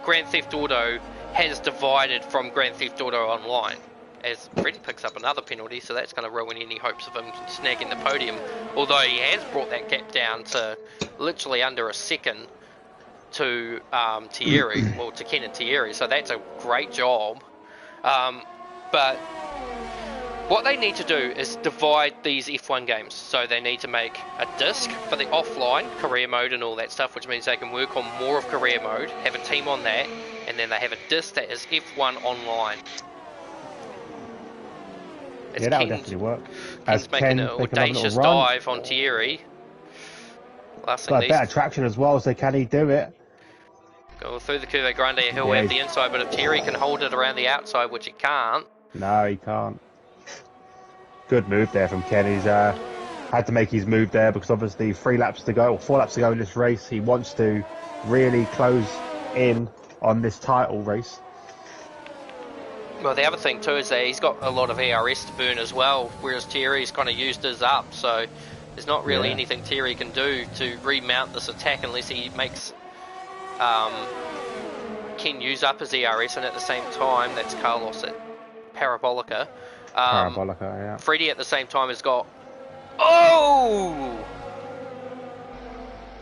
[SPEAKER 2] Grand Theft Auto has divided from Grand Theft Auto Online, as Freddy picks up another penalty, so that's going to ruin any hopes of him snagging the podium, although he has brought that gap down to literally under a second to Thierry, to Ken and Thierry, so that's a great job. But what they need to do is divide these F1 games. So they need to make a disc for the offline career mode and all that stuff, which means they can work on more of career mode, have a team on that, and then they have a disc that is F1 online.
[SPEAKER 3] Yeah, that would definitely work.
[SPEAKER 2] Ken's making an audacious dive on Thierry.
[SPEAKER 3] Got a better traction as well, so can he do it?
[SPEAKER 2] Go through the Curve Grande, he'll have the inside, but if Thierry can hold it around the outside, which he can't.
[SPEAKER 3] No, he can't. Good move there from Ken. He's had to make his move there, because obviously 4 laps to go in this race. He wants to really close in on this title race.
[SPEAKER 2] Well, the other thing too is that he's got a lot of ERS to burn as well, whereas Thierry's kind of used his up, so there's not really anything Thierry can do to remount this attack unless he makes Ken use up his ERS, and at the same time, that's Carlos at Parabolica. Freddy at the same time has got... Oh!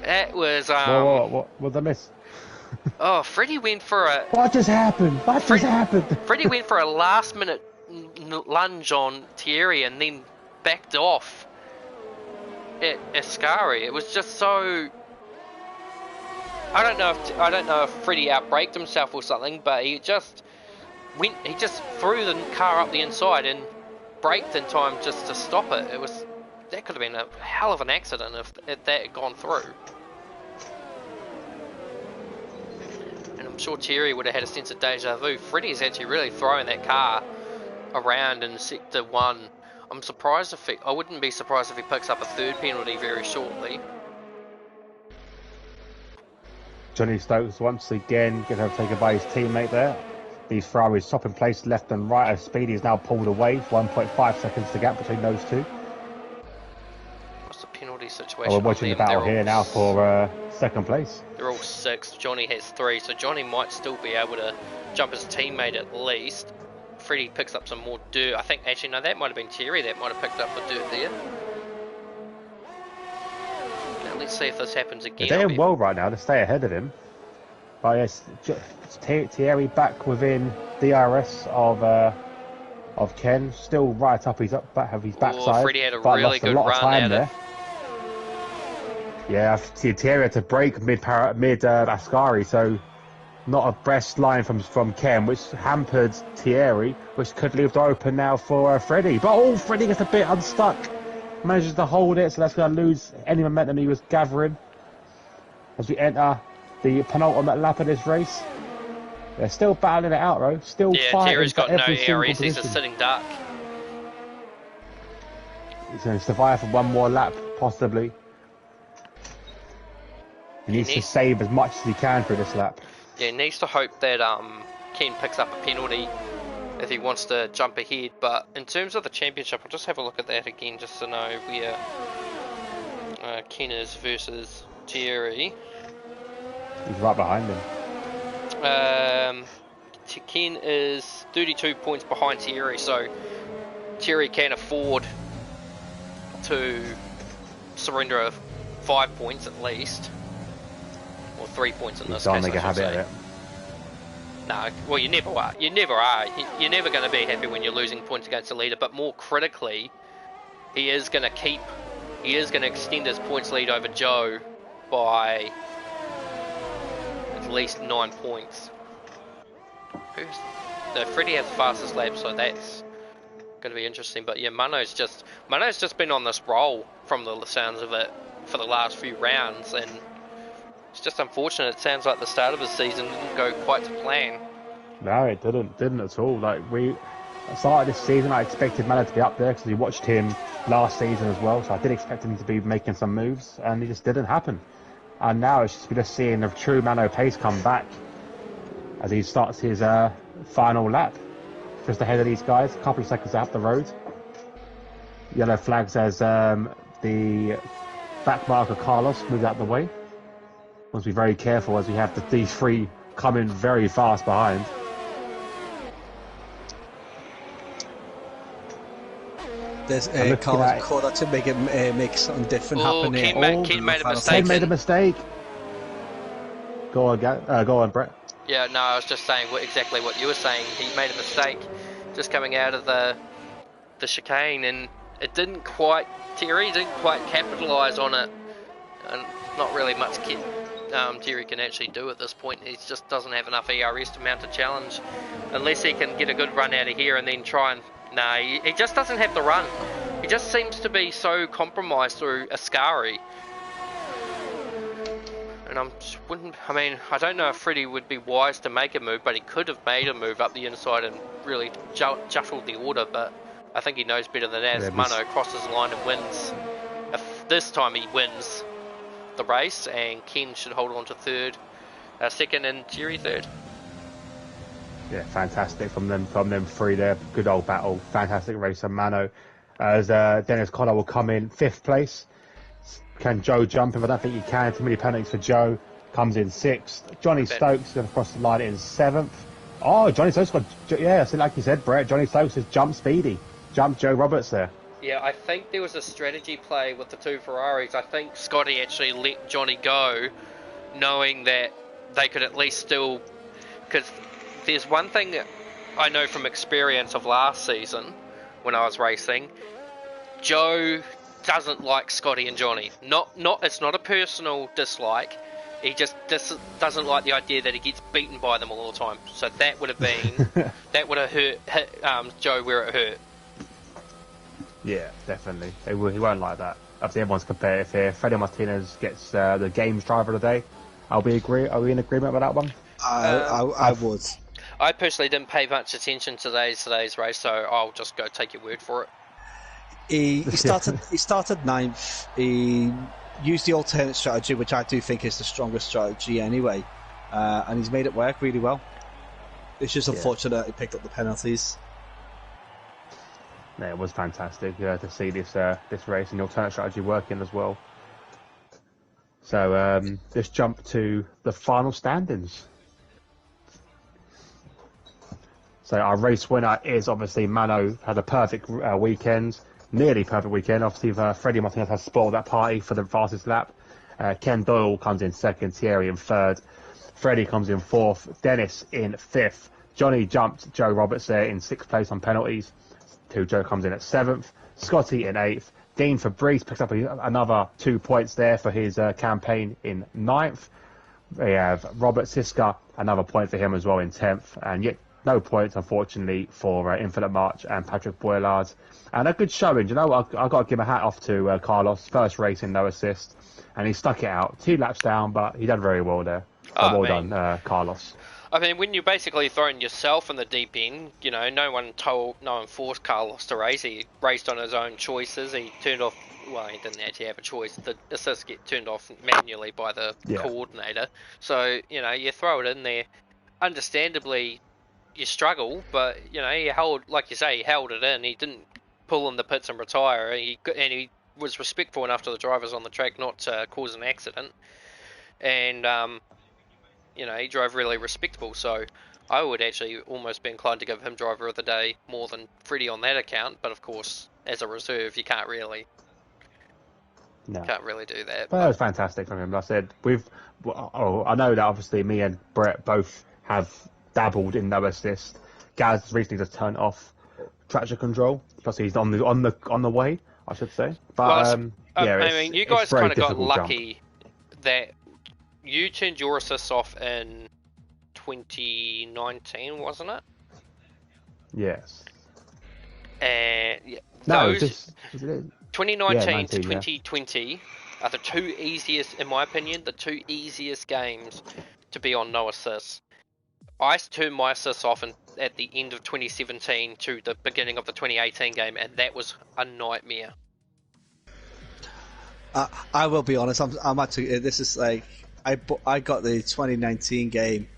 [SPEAKER 2] That was...
[SPEAKER 3] What did I miss?
[SPEAKER 2] Oh, Freddy went for a...
[SPEAKER 3] What just happened?
[SPEAKER 2] Freddy went for a last-minute lunge on Thierry and then backed off at Ascari. It was just so... I don't know if Freddie outbraked himself or something, but he just threw the car up the inside and braked in time just to stop it. That could have been a hell of an accident if that had gone through. And I'm sure Thierry would have had a sense of deja vu. Freddie's actually really throwing that car around in sector 1. I wouldn't be surprised if he picks up a third penalty very shortly.
[SPEAKER 3] Johnny Stokes once again getting overtaken by his teammate there. These Ferraris swapping place left and right as Speedy is now pulled away. 1.5 seconds to gap between those two.
[SPEAKER 2] What's the penalty situation?
[SPEAKER 3] We're watching the battle here now for second place.
[SPEAKER 2] They're all 6. Johnny has 3, so Johnny might still be able to jump his teammate at least. Freddie picks up some more dirt. I think, actually, no, that might have been Thierry that might have picked up the dirt there. Now, let's see if this happens again.
[SPEAKER 3] They're doing well right now to stay ahead of him. But yes, Thierry back within DRS of Ken, still right up his backside.
[SPEAKER 2] Freddie had a
[SPEAKER 3] but
[SPEAKER 2] really
[SPEAKER 3] lost
[SPEAKER 2] good
[SPEAKER 3] a lot
[SPEAKER 2] run
[SPEAKER 3] of time
[SPEAKER 2] there.
[SPEAKER 3] Yeah, Thierry had to break mid Ascari, so not a best line from Ken, which hampered Thierry, which could leave the open now for Freddie. But Freddie gets a bit unstuck, manages to hold it, so that's going to lose any momentum he was gathering as we enter the penultimate lap of this race. They're still battling it out, though. Still fighting.
[SPEAKER 2] Thierry's got no
[SPEAKER 3] ARS.
[SPEAKER 2] He's a sitting duck.
[SPEAKER 3] He's going to survive for one more lap, possibly. He needs to save as much as he can for this lap.
[SPEAKER 2] Yeah, he needs to hope that Ken picks up a penalty if he wants to jump ahead. But in terms of the championship, I'll just have a look at that again just to know where Ken is versus Thierry.
[SPEAKER 3] He's right behind him.
[SPEAKER 2] Ken is 32 points behind Thierry, so Thierry can afford to surrender 5 points at least. Or 3 points in this case, I should say. No, well, you never are. You never are. You're never going to be happy when you're losing points against the leader. But more critically, he is going to extend his points lead over Joe by at least 9 points. Freddie has the fastest lap, so that's going to be interesting. But yeah, Mano's just been on this roll from the sounds of it for the last few rounds, and it's just unfortunate. It sounds like the start of his season didn't go quite to plan.
[SPEAKER 3] No, it didn't at all. Like at the start of this season, I expected Mano to be up there because we watched him last season as well. So I did expect him to be making some moves, and it just didn't happen. And now it's just we're just seeing the true Mano pace come back as he starts his final lap, just ahead of these guys. A couple of seconds up the road. Yellow flags as the back marker Carlos moves out the way. Must be very careful as we have these three coming very fast behind.
[SPEAKER 1] There's Carlos Corda to make something different happen here.
[SPEAKER 2] Ken made a mistake.
[SPEAKER 3] Ken made a mistake. Go on, Brett.
[SPEAKER 2] Yeah, no, I was just saying exactly what you were saying. He made a mistake just coming out of the chicane, and Thierry didn't quite capitalise on it, and not really much Thierry can actually do at this point. He just doesn't have enough ERS to mount a challenge, unless he can get a good run out of here and then try and... No, he just doesn't have the run. He just seems to be so compromised through Ascari. And I don't know if Freddie would be wise to make a move, but he could have made a move up the inside and really juggled the order, but I think he knows better than that. As Mano crosses the line and wins. If this time he wins the race, and Ken should hold on to second, and Thierry third.
[SPEAKER 3] Yeah, fantastic from them three there. Good old battle. Fantastic race on Mano. As Dennis Conner will come in 5th place. Can Joe jump him? I don't think he can. Too many penalties for Joe. Comes in 6th. Johnny Stokes going to cross the line in 7th. Oh, Johnny Stokes so like you said, Brett, Johnny Stokes has jumped Speedy. Jumped Joe Roberts there.
[SPEAKER 2] Yeah, I think there was a strategy play with the two Ferraris. I think Scotty actually let Johnny go, knowing that they could at least still... Because there's one thing that I know from experience of last season, when I was racing, Joe doesn't like Scotty and Johnny. It's not a personal dislike. He just doesn't like the idea that he gets beaten by them all the time. So that would have been that would have hit Joe where it hurt.
[SPEAKER 3] Yeah, definitely. He won't like that. Obviously, everyone's competitive here. Freddie Martinez gets the games driver of the day. Are we in agreement with that one?
[SPEAKER 1] I would.
[SPEAKER 2] I personally didn't pay much attention to today's race, so I'll just go take your word for it.
[SPEAKER 1] He started ninth. He used the alternate strategy, which I do think is the strongest strategy anyway, and he's made it work really well. It's just unfortunate he picked up the penalties.
[SPEAKER 3] Yeah, it was fantastic to see this race and the alternate strategy working as well. So let's jump to the final standings. So our race winner is obviously Mano. Had a perfect weekend, nearly perfect weekend. Obviously, Freddie Martinez has spoiled that party for the fastest lap. Ken Doyle comes in second, Thierry in third, Freddie comes in fourth, Dennis in fifth, Johnny jumped Joe Roberts there in sixth place on penalties. Joe comes in at seventh, Scotty in eighth, Dean Fabrice picks up another 2 points there for his campaign in ninth. We have Robert Siska, another point for him as well in 10th, and yet no points unfortunately for Infinite March and Patrick Boylard. And a good showing, you know, I've got to give a hat off to Carlos, first race in no assist, and he stuck it out, 2 laps down, but he done very well there. So well done, Carlos.
[SPEAKER 2] I mean, when you're basically throwing yourself in the deep end, you know, no one forced Carlos to race. He raced on his own choices. He turned off, well, he didn't actually have a choice. The assists get turned off manually by the coordinator. So, you know, you throw it in there. Understandably, you struggle, but, you know, he held, like you say, he held it in. He didn't pull in the pits and retire. He was respectful enough to the drivers on the track not to cause an accident. And, you know, he drove really respectable, so I would actually almost be inclined to give him driver of the day more than Freddie on that account, but of course, as a reserve, you can't really do that.
[SPEAKER 3] Well, that was fantastic from him. Like I said, I know that obviously me and Brett both have dabbled in no assist. Gaz recently just turned off traction control, plus he's on the way, I should say. But
[SPEAKER 2] I mean, you guys kind of got lucky that you turned your assists off in 2019, wasn't it?
[SPEAKER 3] Yes.
[SPEAKER 2] And 2019 to 2020 are the two easiest, in my opinion, games to be on no assists. I turned my assists off at the end of 2017 to the beginning of the 2018 game, and that was a nightmare.
[SPEAKER 1] I will be honest. I'm actually. This is like. I got the 2019 game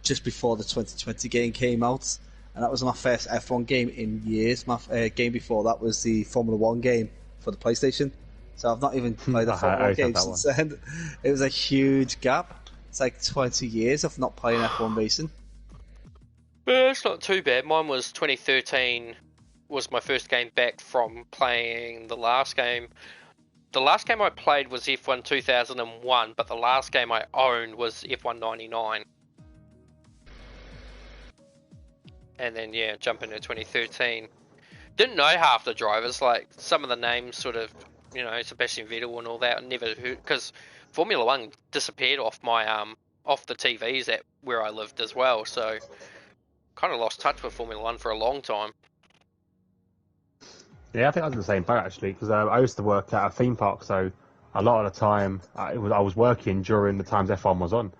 [SPEAKER 1] just before the 2020 game came out, and that was my first F1 game in years. My game before that was the Formula 1 game for the PlayStation, so I've not even played a Formula 1 game since then. It was a huge gap. It's like 20 years of not playing F1 racing.
[SPEAKER 2] It's not too bad. Mine was 2013 was my first game back from playing the last game. The last game I played was F1 2001, but the last game I owned was F1 99. And then, jump into 2013. Didn't know half the drivers, like some of the names sort of, you know, Sebastian Vettel and all that, I never heard, because Formula 1 disappeared off my, off the TVs at where I lived as well, so kind of lost touch with Formula 1 for a long time.
[SPEAKER 3] Yeah, I think I was in the same boat actually, because I used to work at a theme park, so a lot of the time I was working during the times F1 was on.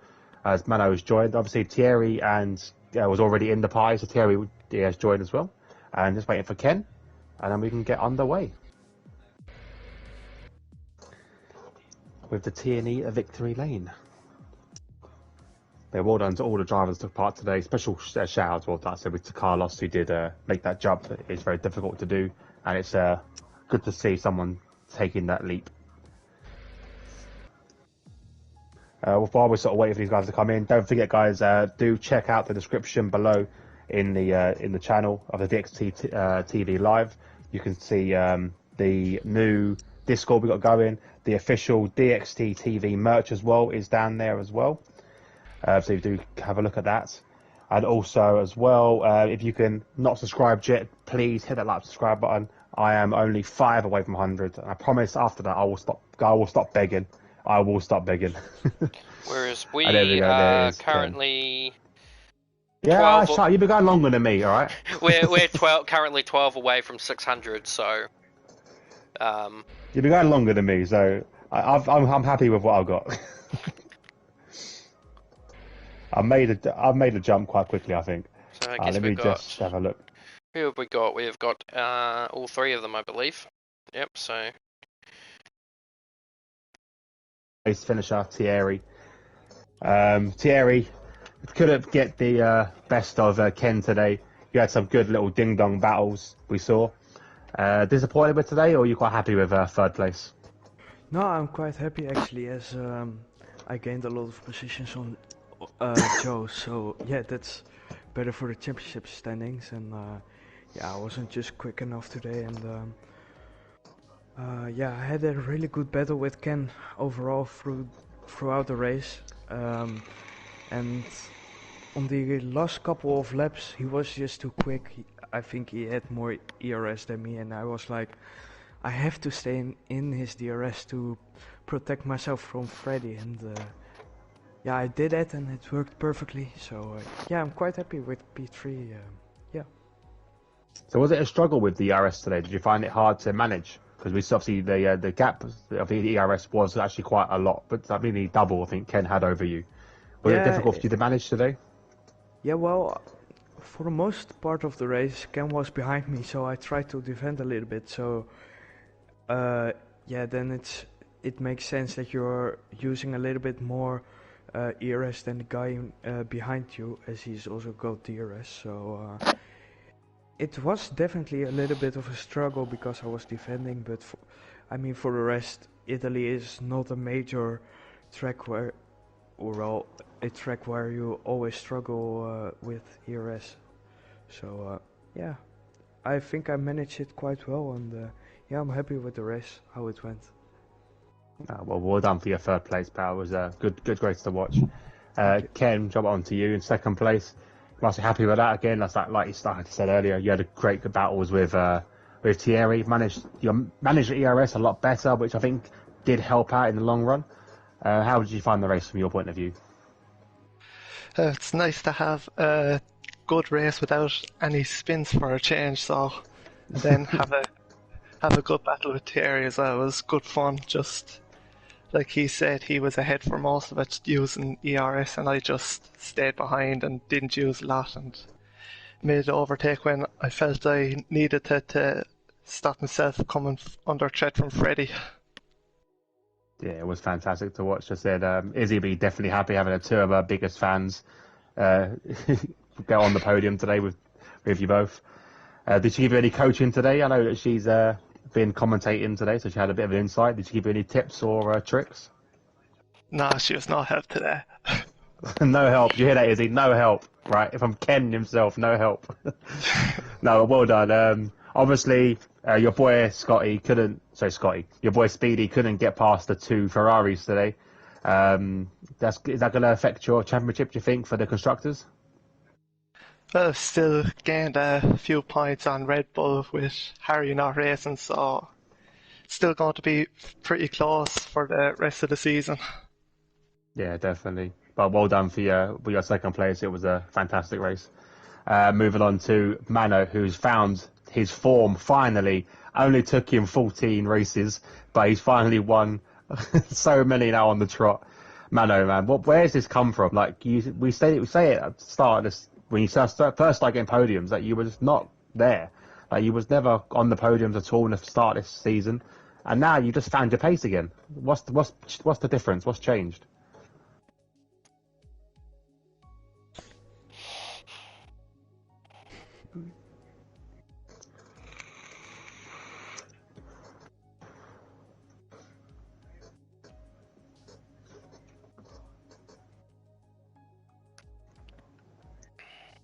[SPEAKER 3] As Mano was joined, obviously Thierry was already in the party, so Thierry has joined as well, and just waiting for Ken, and then we can get underway with the T&E Victory Lane. Yeah, well done to all the drivers that took part today. Special shout out to that said to Carlos, who did make that jump. It's very difficult to do, and it's good to see someone taking that leap. While we're sort of waiting for these guys to come in, don't forget, guys, do check out the description below in the channel of the DXT TV Live. You can see the new Discord we got going. The official DXT TV merch as well is down there as well. So you do have a look at that. And also as well, if you can not subscribe yet, please hit that like subscribe button. I am only 5 away from 100, and I promise after that I will stop begging I will stop begging.
[SPEAKER 2] Whereas
[SPEAKER 3] And there we
[SPEAKER 2] we
[SPEAKER 3] go, there it
[SPEAKER 2] are
[SPEAKER 3] is, 10.
[SPEAKER 2] currently
[SPEAKER 3] Yeah,
[SPEAKER 2] 12.
[SPEAKER 3] you've been going longer than me, all right?
[SPEAKER 2] We're 12, currently 12 away from 600. So
[SPEAKER 3] You've been going longer than me, so I'm happy with what I've got. I've made a jump quite quickly, I think.
[SPEAKER 2] so I guess
[SPEAKER 3] Let me just have a look.
[SPEAKER 2] Who have we got? We have got all three of them, I believe. Yep. So
[SPEAKER 3] Race finisher Thierry. Thierry couldn't get the best of Ken today. You had some good little ding dong battles we saw. Disappointed with today, or are you quite happy with third place?
[SPEAKER 4] No, I'm quite happy actually, as I gained a lot of positions on Joe. So yeah, that's better for the championship standings. And yeah, I wasn't just quick enough today. And yeah, I had a really good battle with Ken overall throughout the race. And on the last couple of laps, he was just too quick. I think he had more ERS than me, and I was like, I have to stay in his DRS to protect myself from Freddy, and yeah, I did it, and it worked perfectly. So yeah, I'm quite happy with P3. Yeah.
[SPEAKER 3] So was it a struggle with the ERS today? Did you find it hard to manage? Because we obviously the gap of the ERS was actually quite a lot, but I mean the double I think Ken had over you. Was it difficult for you to manage today?
[SPEAKER 4] Yeah, well, for the most part of the race, Ken was behind me, so I tried to defend a little bit. So yeah, then it makes sense that you're using a little bit more ERS than the guy behind you, as he's also got DRS. So it was definitely a little bit of a struggle because I was defending, but I mean, for the rest, Italy is not a major track where, or well, a track where you always struggle with ERS. So yeah, I think I managed it quite well, and yeah, I'm happy with the race, how it went.
[SPEAKER 3] Well done for your third place, pal. It was a good race to watch. Ken, jump on to you in second place. Must be happy with that again. That's like you said earlier. You had a great battles with Thierry. Managed the ERS a lot better, which I think did help out in the long run. How did you find the race from your point of view?
[SPEAKER 5] It's nice to have a good race without any spins for a change. So, and then have a good battle with Thierry as well. It was good fun. Just like he said, he was ahead for most of it using ERS, and I just stayed behind and didn't use a lot and made the overtake when I felt I needed to stop myself coming under threat from Freddy.
[SPEAKER 3] Yeah, it was fantastic to watch. I said Izzy be definitely happy having two of our biggest fans go on the podium today with you both. Did she give you any coaching today? I know that she's been commentating today, so she had a bit of an insight. Did she give you any tips or tricks?
[SPEAKER 5] No, she was no help today.
[SPEAKER 3] No help. You hear that, Izzy? No help. Right? If I'm Ken himself, no help. No, well done. Obviously, your boy your boy Speedy couldn't get past the two Ferraris today. Is that going to affect your championship, do you think, for the constructors?
[SPEAKER 5] Well, still gained a few points on Red Bull with Harry not racing, so still going to be pretty close for the rest of the season.
[SPEAKER 3] Yeah, definitely. But well done for your second place. It was a fantastic race. Moving on to Mano, who's found his form finally. Only took him 14 races, but he's finally won so many now on the trot. Mano, man, where's this come from? Like we say it at the start of this, when you first start getting podiums, that you were just not there. Like you was never on the podiums at all in the start of this season, and now you just found your pace again. What's the difference? What's changed?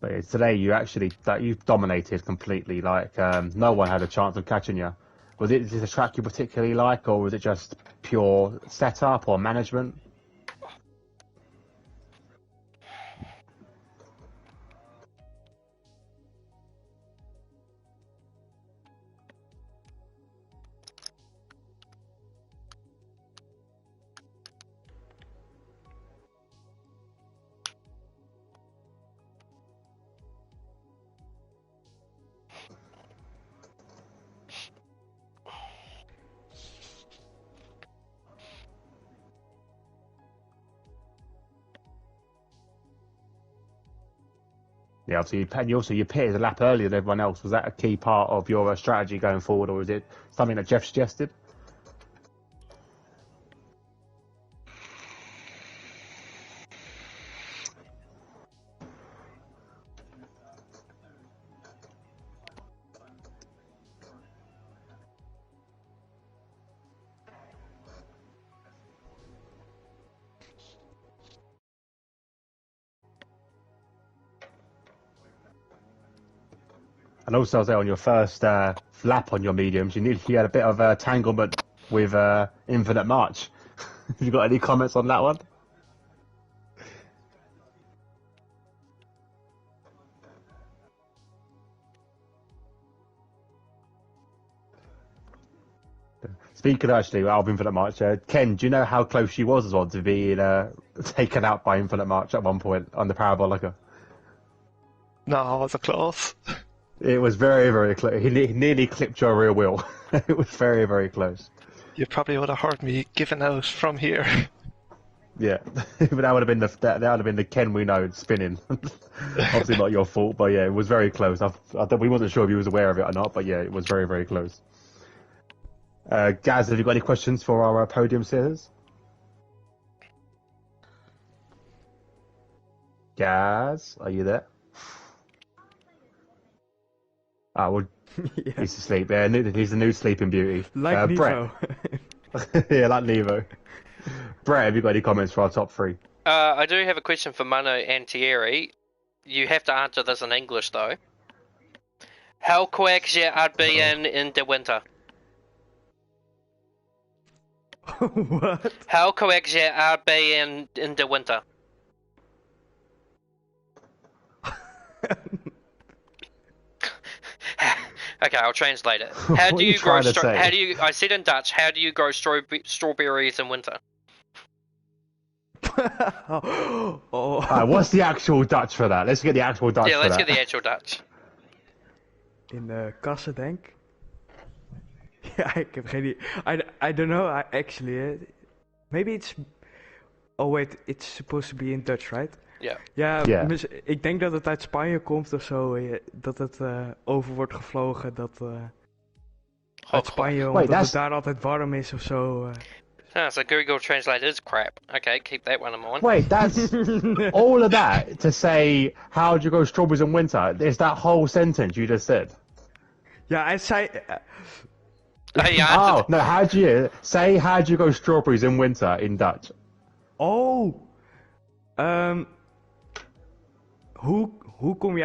[SPEAKER 3] But today you've dominated completely. Like no one had a chance of catching you. Was it the track you particularly like, or was it just pure setup or management? Yeah, obviously, and you pitted a lap earlier than everyone else. Was that a key part of your strategy going forward, or is it something that Jeff suggested? And also, I was there on your first lap on your mediums, you had a bit of tanglement with Infinite March. Have you got any comments on that one? Speaking of actually of Infinite March, Ken, do you know how close she was as well to being taken out by Infinite March at one point on the Parabolica?
[SPEAKER 5] No, was it close?
[SPEAKER 3] It was very, very close. He nearly clipped your rear wheel. It was very, very close.
[SPEAKER 5] You probably would have heard me giving out from here.
[SPEAKER 3] Yeah, but that would have been the Ken we know spinning. Obviously not your fault, but yeah, it was very close. We wasn't sure if he was aware of it or not, but yeah, it was very, very close. Gaz, have you got any questions for our podium sitters? Gaz, are you there? Well,
[SPEAKER 4] Yeah.
[SPEAKER 3] he's asleep. Yeah, he's the new sleeping beauty.
[SPEAKER 4] Like Nevo.
[SPEAKER 3] Brett. Yeah, like Nevo. Brett, have you got any comments for our top three?
[SPEAKER 2] I do have a question for Mano and Thierry. You have to answer this in English, though. How quick je arbeiden in de winter?
[SPEAKER 4] What?
[SPEAKER 2] How quick je arbeiden in de winter? Okay, I'll translate it. How
[SPEAKER 3] What
[SPEAKER 2] do
[SPEAKER 3] are you
[SPEAKER 2] you grow?
[SPEAKER 3] trying to say?
[SPEAKER 2] How do you? I said in Dutch. How do you grow strawberries in winter?
[SPEAKER 4] Oh.
[SPEAKER 3] What's the actual Dutch for that? Let's get the actual Dutch
[SPEAKER 2] Yeah,
[SPEAKER 3] for
[SPEAKER 2] let's
[SPEAKER 3] that.
[SPEAKER 2] get the actual Dutch.
[SPEAKER 4] In de kassen, denk. Ja, ik heb geen idee. I don't know, actually. Maybe it's... Oh wait, it's supposed to be in Dutch, right?
[SPEAKER 2] Ja.
[SPEAKER 4] Ja,
[SPEAKER 3] Yeah.
[SPEAKER 4] ik denk dat het uit Spanje komt of zo. Dat het over wordt gevlogen. Dat uit Spanje,
[SPEAKER 3] Wait,
[SPEAKER 4] omdat
[SPEAKER 3] that's-
[SPEAKER 4] het daar altijd warm is of zo.
[SPEAKER 2] Ah, so Google Translate is crap. Okay, keep that one in mind.
[SPEAKER 3] Wait, that's all of that to say, how do you grow strawberries in winter? Is that whole sentence you just said?
[SPEAKER 4] Ja, hij zei...
[SPEAKER 2] Hey, you
[SPEAKER 3] Oh,
[SPEAKER 2] answered.
[SPEAKER 3] no, how do you grow strawberries in winter in Dutch?
[SPEAKER 4] Oh! Hoe kom je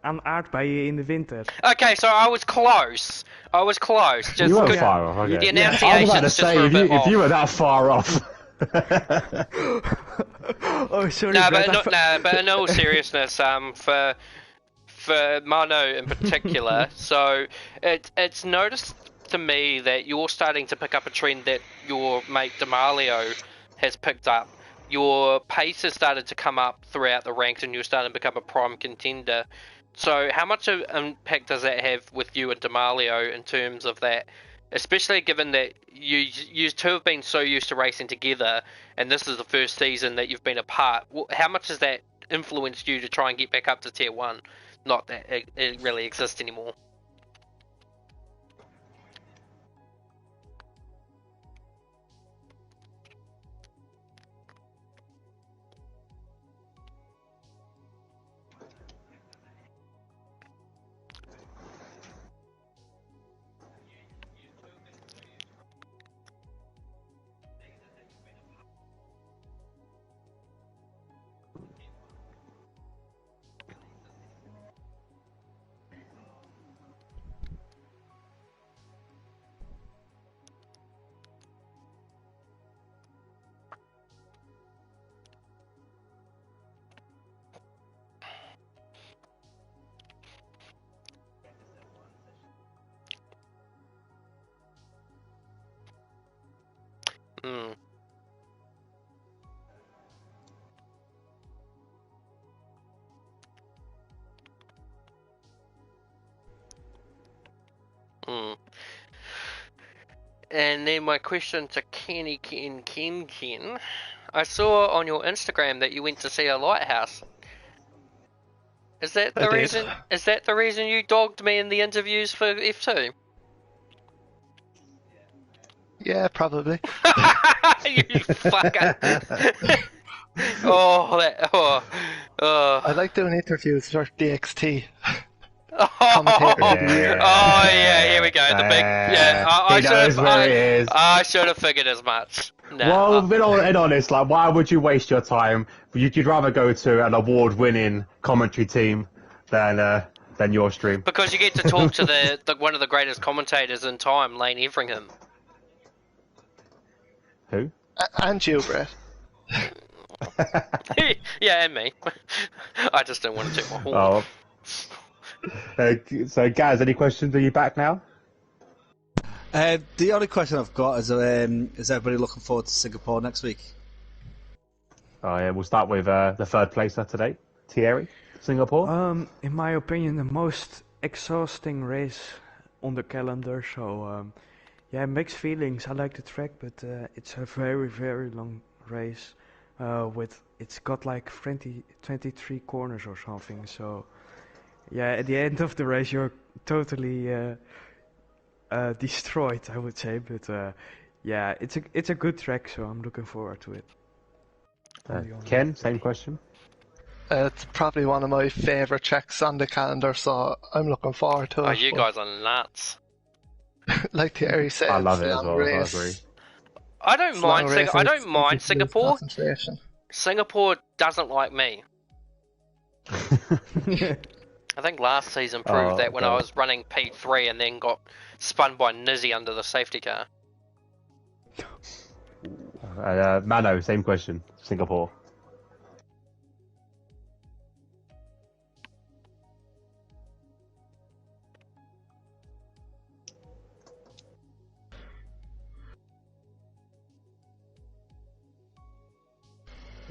[SPEAKER 4] aan aardbeien in de winter?
[SPEAKER 2] Okay, so I was close. Just
[SPEAKER 3] You were
[SPEAKER 2] good.
[SPEAKER 3] far off, okay.
[SPEAKER 2] The
[SPEAKER 3] I was about to
[SPEAKER 2] enunciation's just
[SPEAKER 3] say,
[SPEAKER 2] were a bit
[SPEAKER 3] if you
[SPEAKER 2] off.
[SPEAKER 3] were that far off.
[SPEAKER 4] Oh, sorry,
[SPEAKER 2] No,
[SPEAKER 4] Brett,
[SPEAKER 2] but in all seriousness, for Mano in particular, so it's noticed to me that you're starting to pick up a trend that your mate D'Amalio has picked up. Your pace has started to come up throughout the ranks, and you're starting to become a prime contender. So, how much of impact does that have with you and D'Amalio in terms of that? Especially given that you two have been so used to racing together, and this is the first season that you've been apart. How much has that influenced you to try and get back up to tier 1? Not that it really exists anymore. Hmm. Hmm. And then my question to Ken. I saw on your Instagram that you went to see a lighthouse. Is that
[SPEAKER 5] I
[SPEAKER 2] the
[SPEAKER 5] did.
[SPEAKER 2] reason? Is that the reason you dogged me in the interviews for F2?
[SPEAKER 5] Yeah, probably.
[SPEAKER 2] You fucker.
[SPEAKER 5] I like doing interviews for DXT. Commentator
[SPEAKER 2] Oh,
[SPEAKER 5] of the year.
[SPEAKER 2] yeah, here we go. The big, I
[SPEAKER 3] He
[SPEAKER 2] should
[SPEAKER 3] knows
[SPEAKER 2] have,
[SPEAKER 3] where it is.
[SPEAKER 2] I should have figured as much.
[SPEAKER 3] Well, being honest, like, why would you waste your time? You'd rather go to an award-winning commentary team than your stream.
[SPEAKER 2] Because you get to talk to the one of the greatest commentators in time, Lane Everingham.
[SPEAKER 3] Who?
[SPEAKER 5] And you, Brett.
[SPEAKER 2] Yeah, and me. I just don't want to take my horn.
[SPEAKER 3] So, Gaz, any questions? Are you back now?
[SPEAKER 1] The only question I've got is everybody looking forward to Singapore next week?
[SPEAKER 3] Oh yeah, we'll start with the third placer today, Thierry, Singapore.
[SPEAKER 4] In my opinion, the most exhausting race on the calendar. So, yeah, mixed feelings. I like the track, but it's a very, very long race. It's got like 23 corners or something. So, yeah, at the end of the race, you're totally destroyed, I would say. But yeah, it's a good track, so I'm looking forward to it.
[SPEAKER 3] Ken, same question.
[SPEAKER 5] It's probably one of my favourite tracks on the calendar, so I'm looking forward to it.
[SPEAKER 2] Oh, you guys are nuts.
[SPEAKER 5] Like Thierry said,
[SPEAKER 3] I love it
[SPEAKER 5] long
[SPEAKER 3] as well.
[SPEAKER 5] race.
[SPEAKER 3] I agree.
[SPEAKER 2] I don't mind. I don't mind Singapore.
[SPEAKER 5] Concentration.
[SPEAKER 2] Singapore doesn't like me. I think last season proved that when I was running P3 and then got spun by Nizzy under the safety car.
[SPEAKER 3] Mano, same question. Singapore.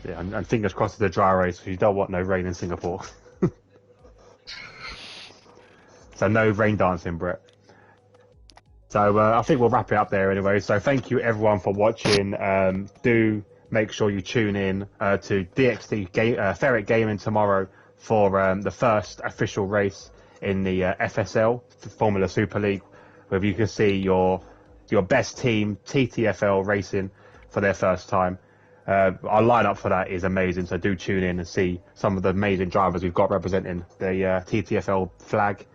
[SPEAKER 3] Yeah, and fingers crossed it's a dry race because you don't want no rain in Singapore. So no rain dancing, Brett. So I think we'll wrap it up there anyway. So thank you everyone for watching. Do make sure you tune in to DXT Ferret Gaming tomorrow for the first official race in the FSL, the Formula Super League, where you can see your best team, TTFL, racing for their first time. Our lineup for that is amazing, so do tune in and see some of the amazing drivers we've got representing the TTFL flag.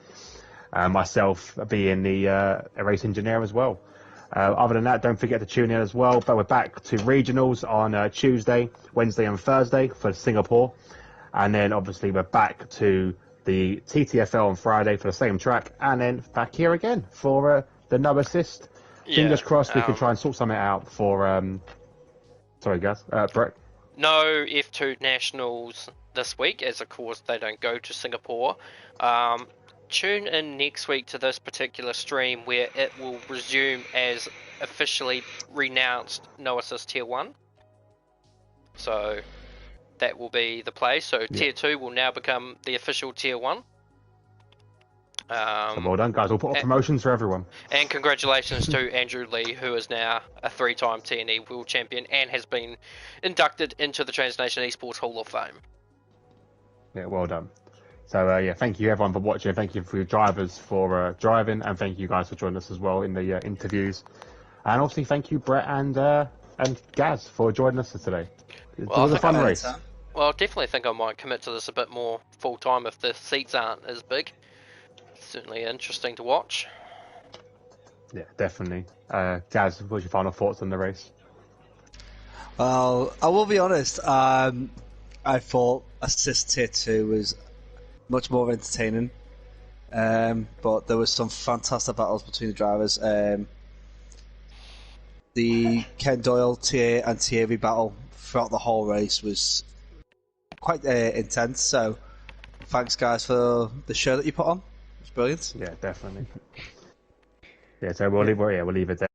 [SPEAKER 3] Myself being the race engineer as well. Other than that, don't forget to tune in as well. But we're back to regionals on Tuesday, Wednesday and Thursday for Singapore. And then obviously we're back to the TTFL on Friday for the same track. And then back here again for the no assist.
[SPEAKER 2] Yeah,
[SPEAKER 3] Fingers crossed we can try and sort something out for... sorry, guys. Brett?
[SPEAKER 2] No F2 Nationals this week, as of course they don't go to Singapore. Tune in next week to this particular stream where it will resume as officially renounced No Assist Tier 1. So that will be the play. So Tier 2 will now become the official Tier 1.
[SPEAKER 3] So well done, guys. We'll put up promotions for everyone.
[SPEAKER 2] And congratulations to Andrew Lee, who is now a 3-time TNE World Champion and has been inducted into the Transnation Esports Hall of Fame.
[SPEAKER 3] Yeah, well done. So, yeah, thank you everyone for watching. Thank you for your drivers for driving, and thank you guys for joining us as well in the interviews. And obviously, thank you, Brett and Gaz, for joining us today. It was a fun race.
[SPEAKER 2] Well, I definitely think I might commit to this a bit more full-time if the seats aren't as big. It's certainly interesting to watch.
[SPEAKER 3] Yeah, definitely. Gaz, what's your final thoughts on the race?
[SPEAKER 1] Well, I will be honest. I thought Assist Tier 2 was much more entertaining, but there was some fantastic battles between the drivers. The Ken Doyle, Thierry and Thierry battle throughout the whole race was quite intense, so thanks guys for the show that you put on. It was brilliant.
[SPEAKER 3] Yeah, definitely. Yeah, so we'll leave it there.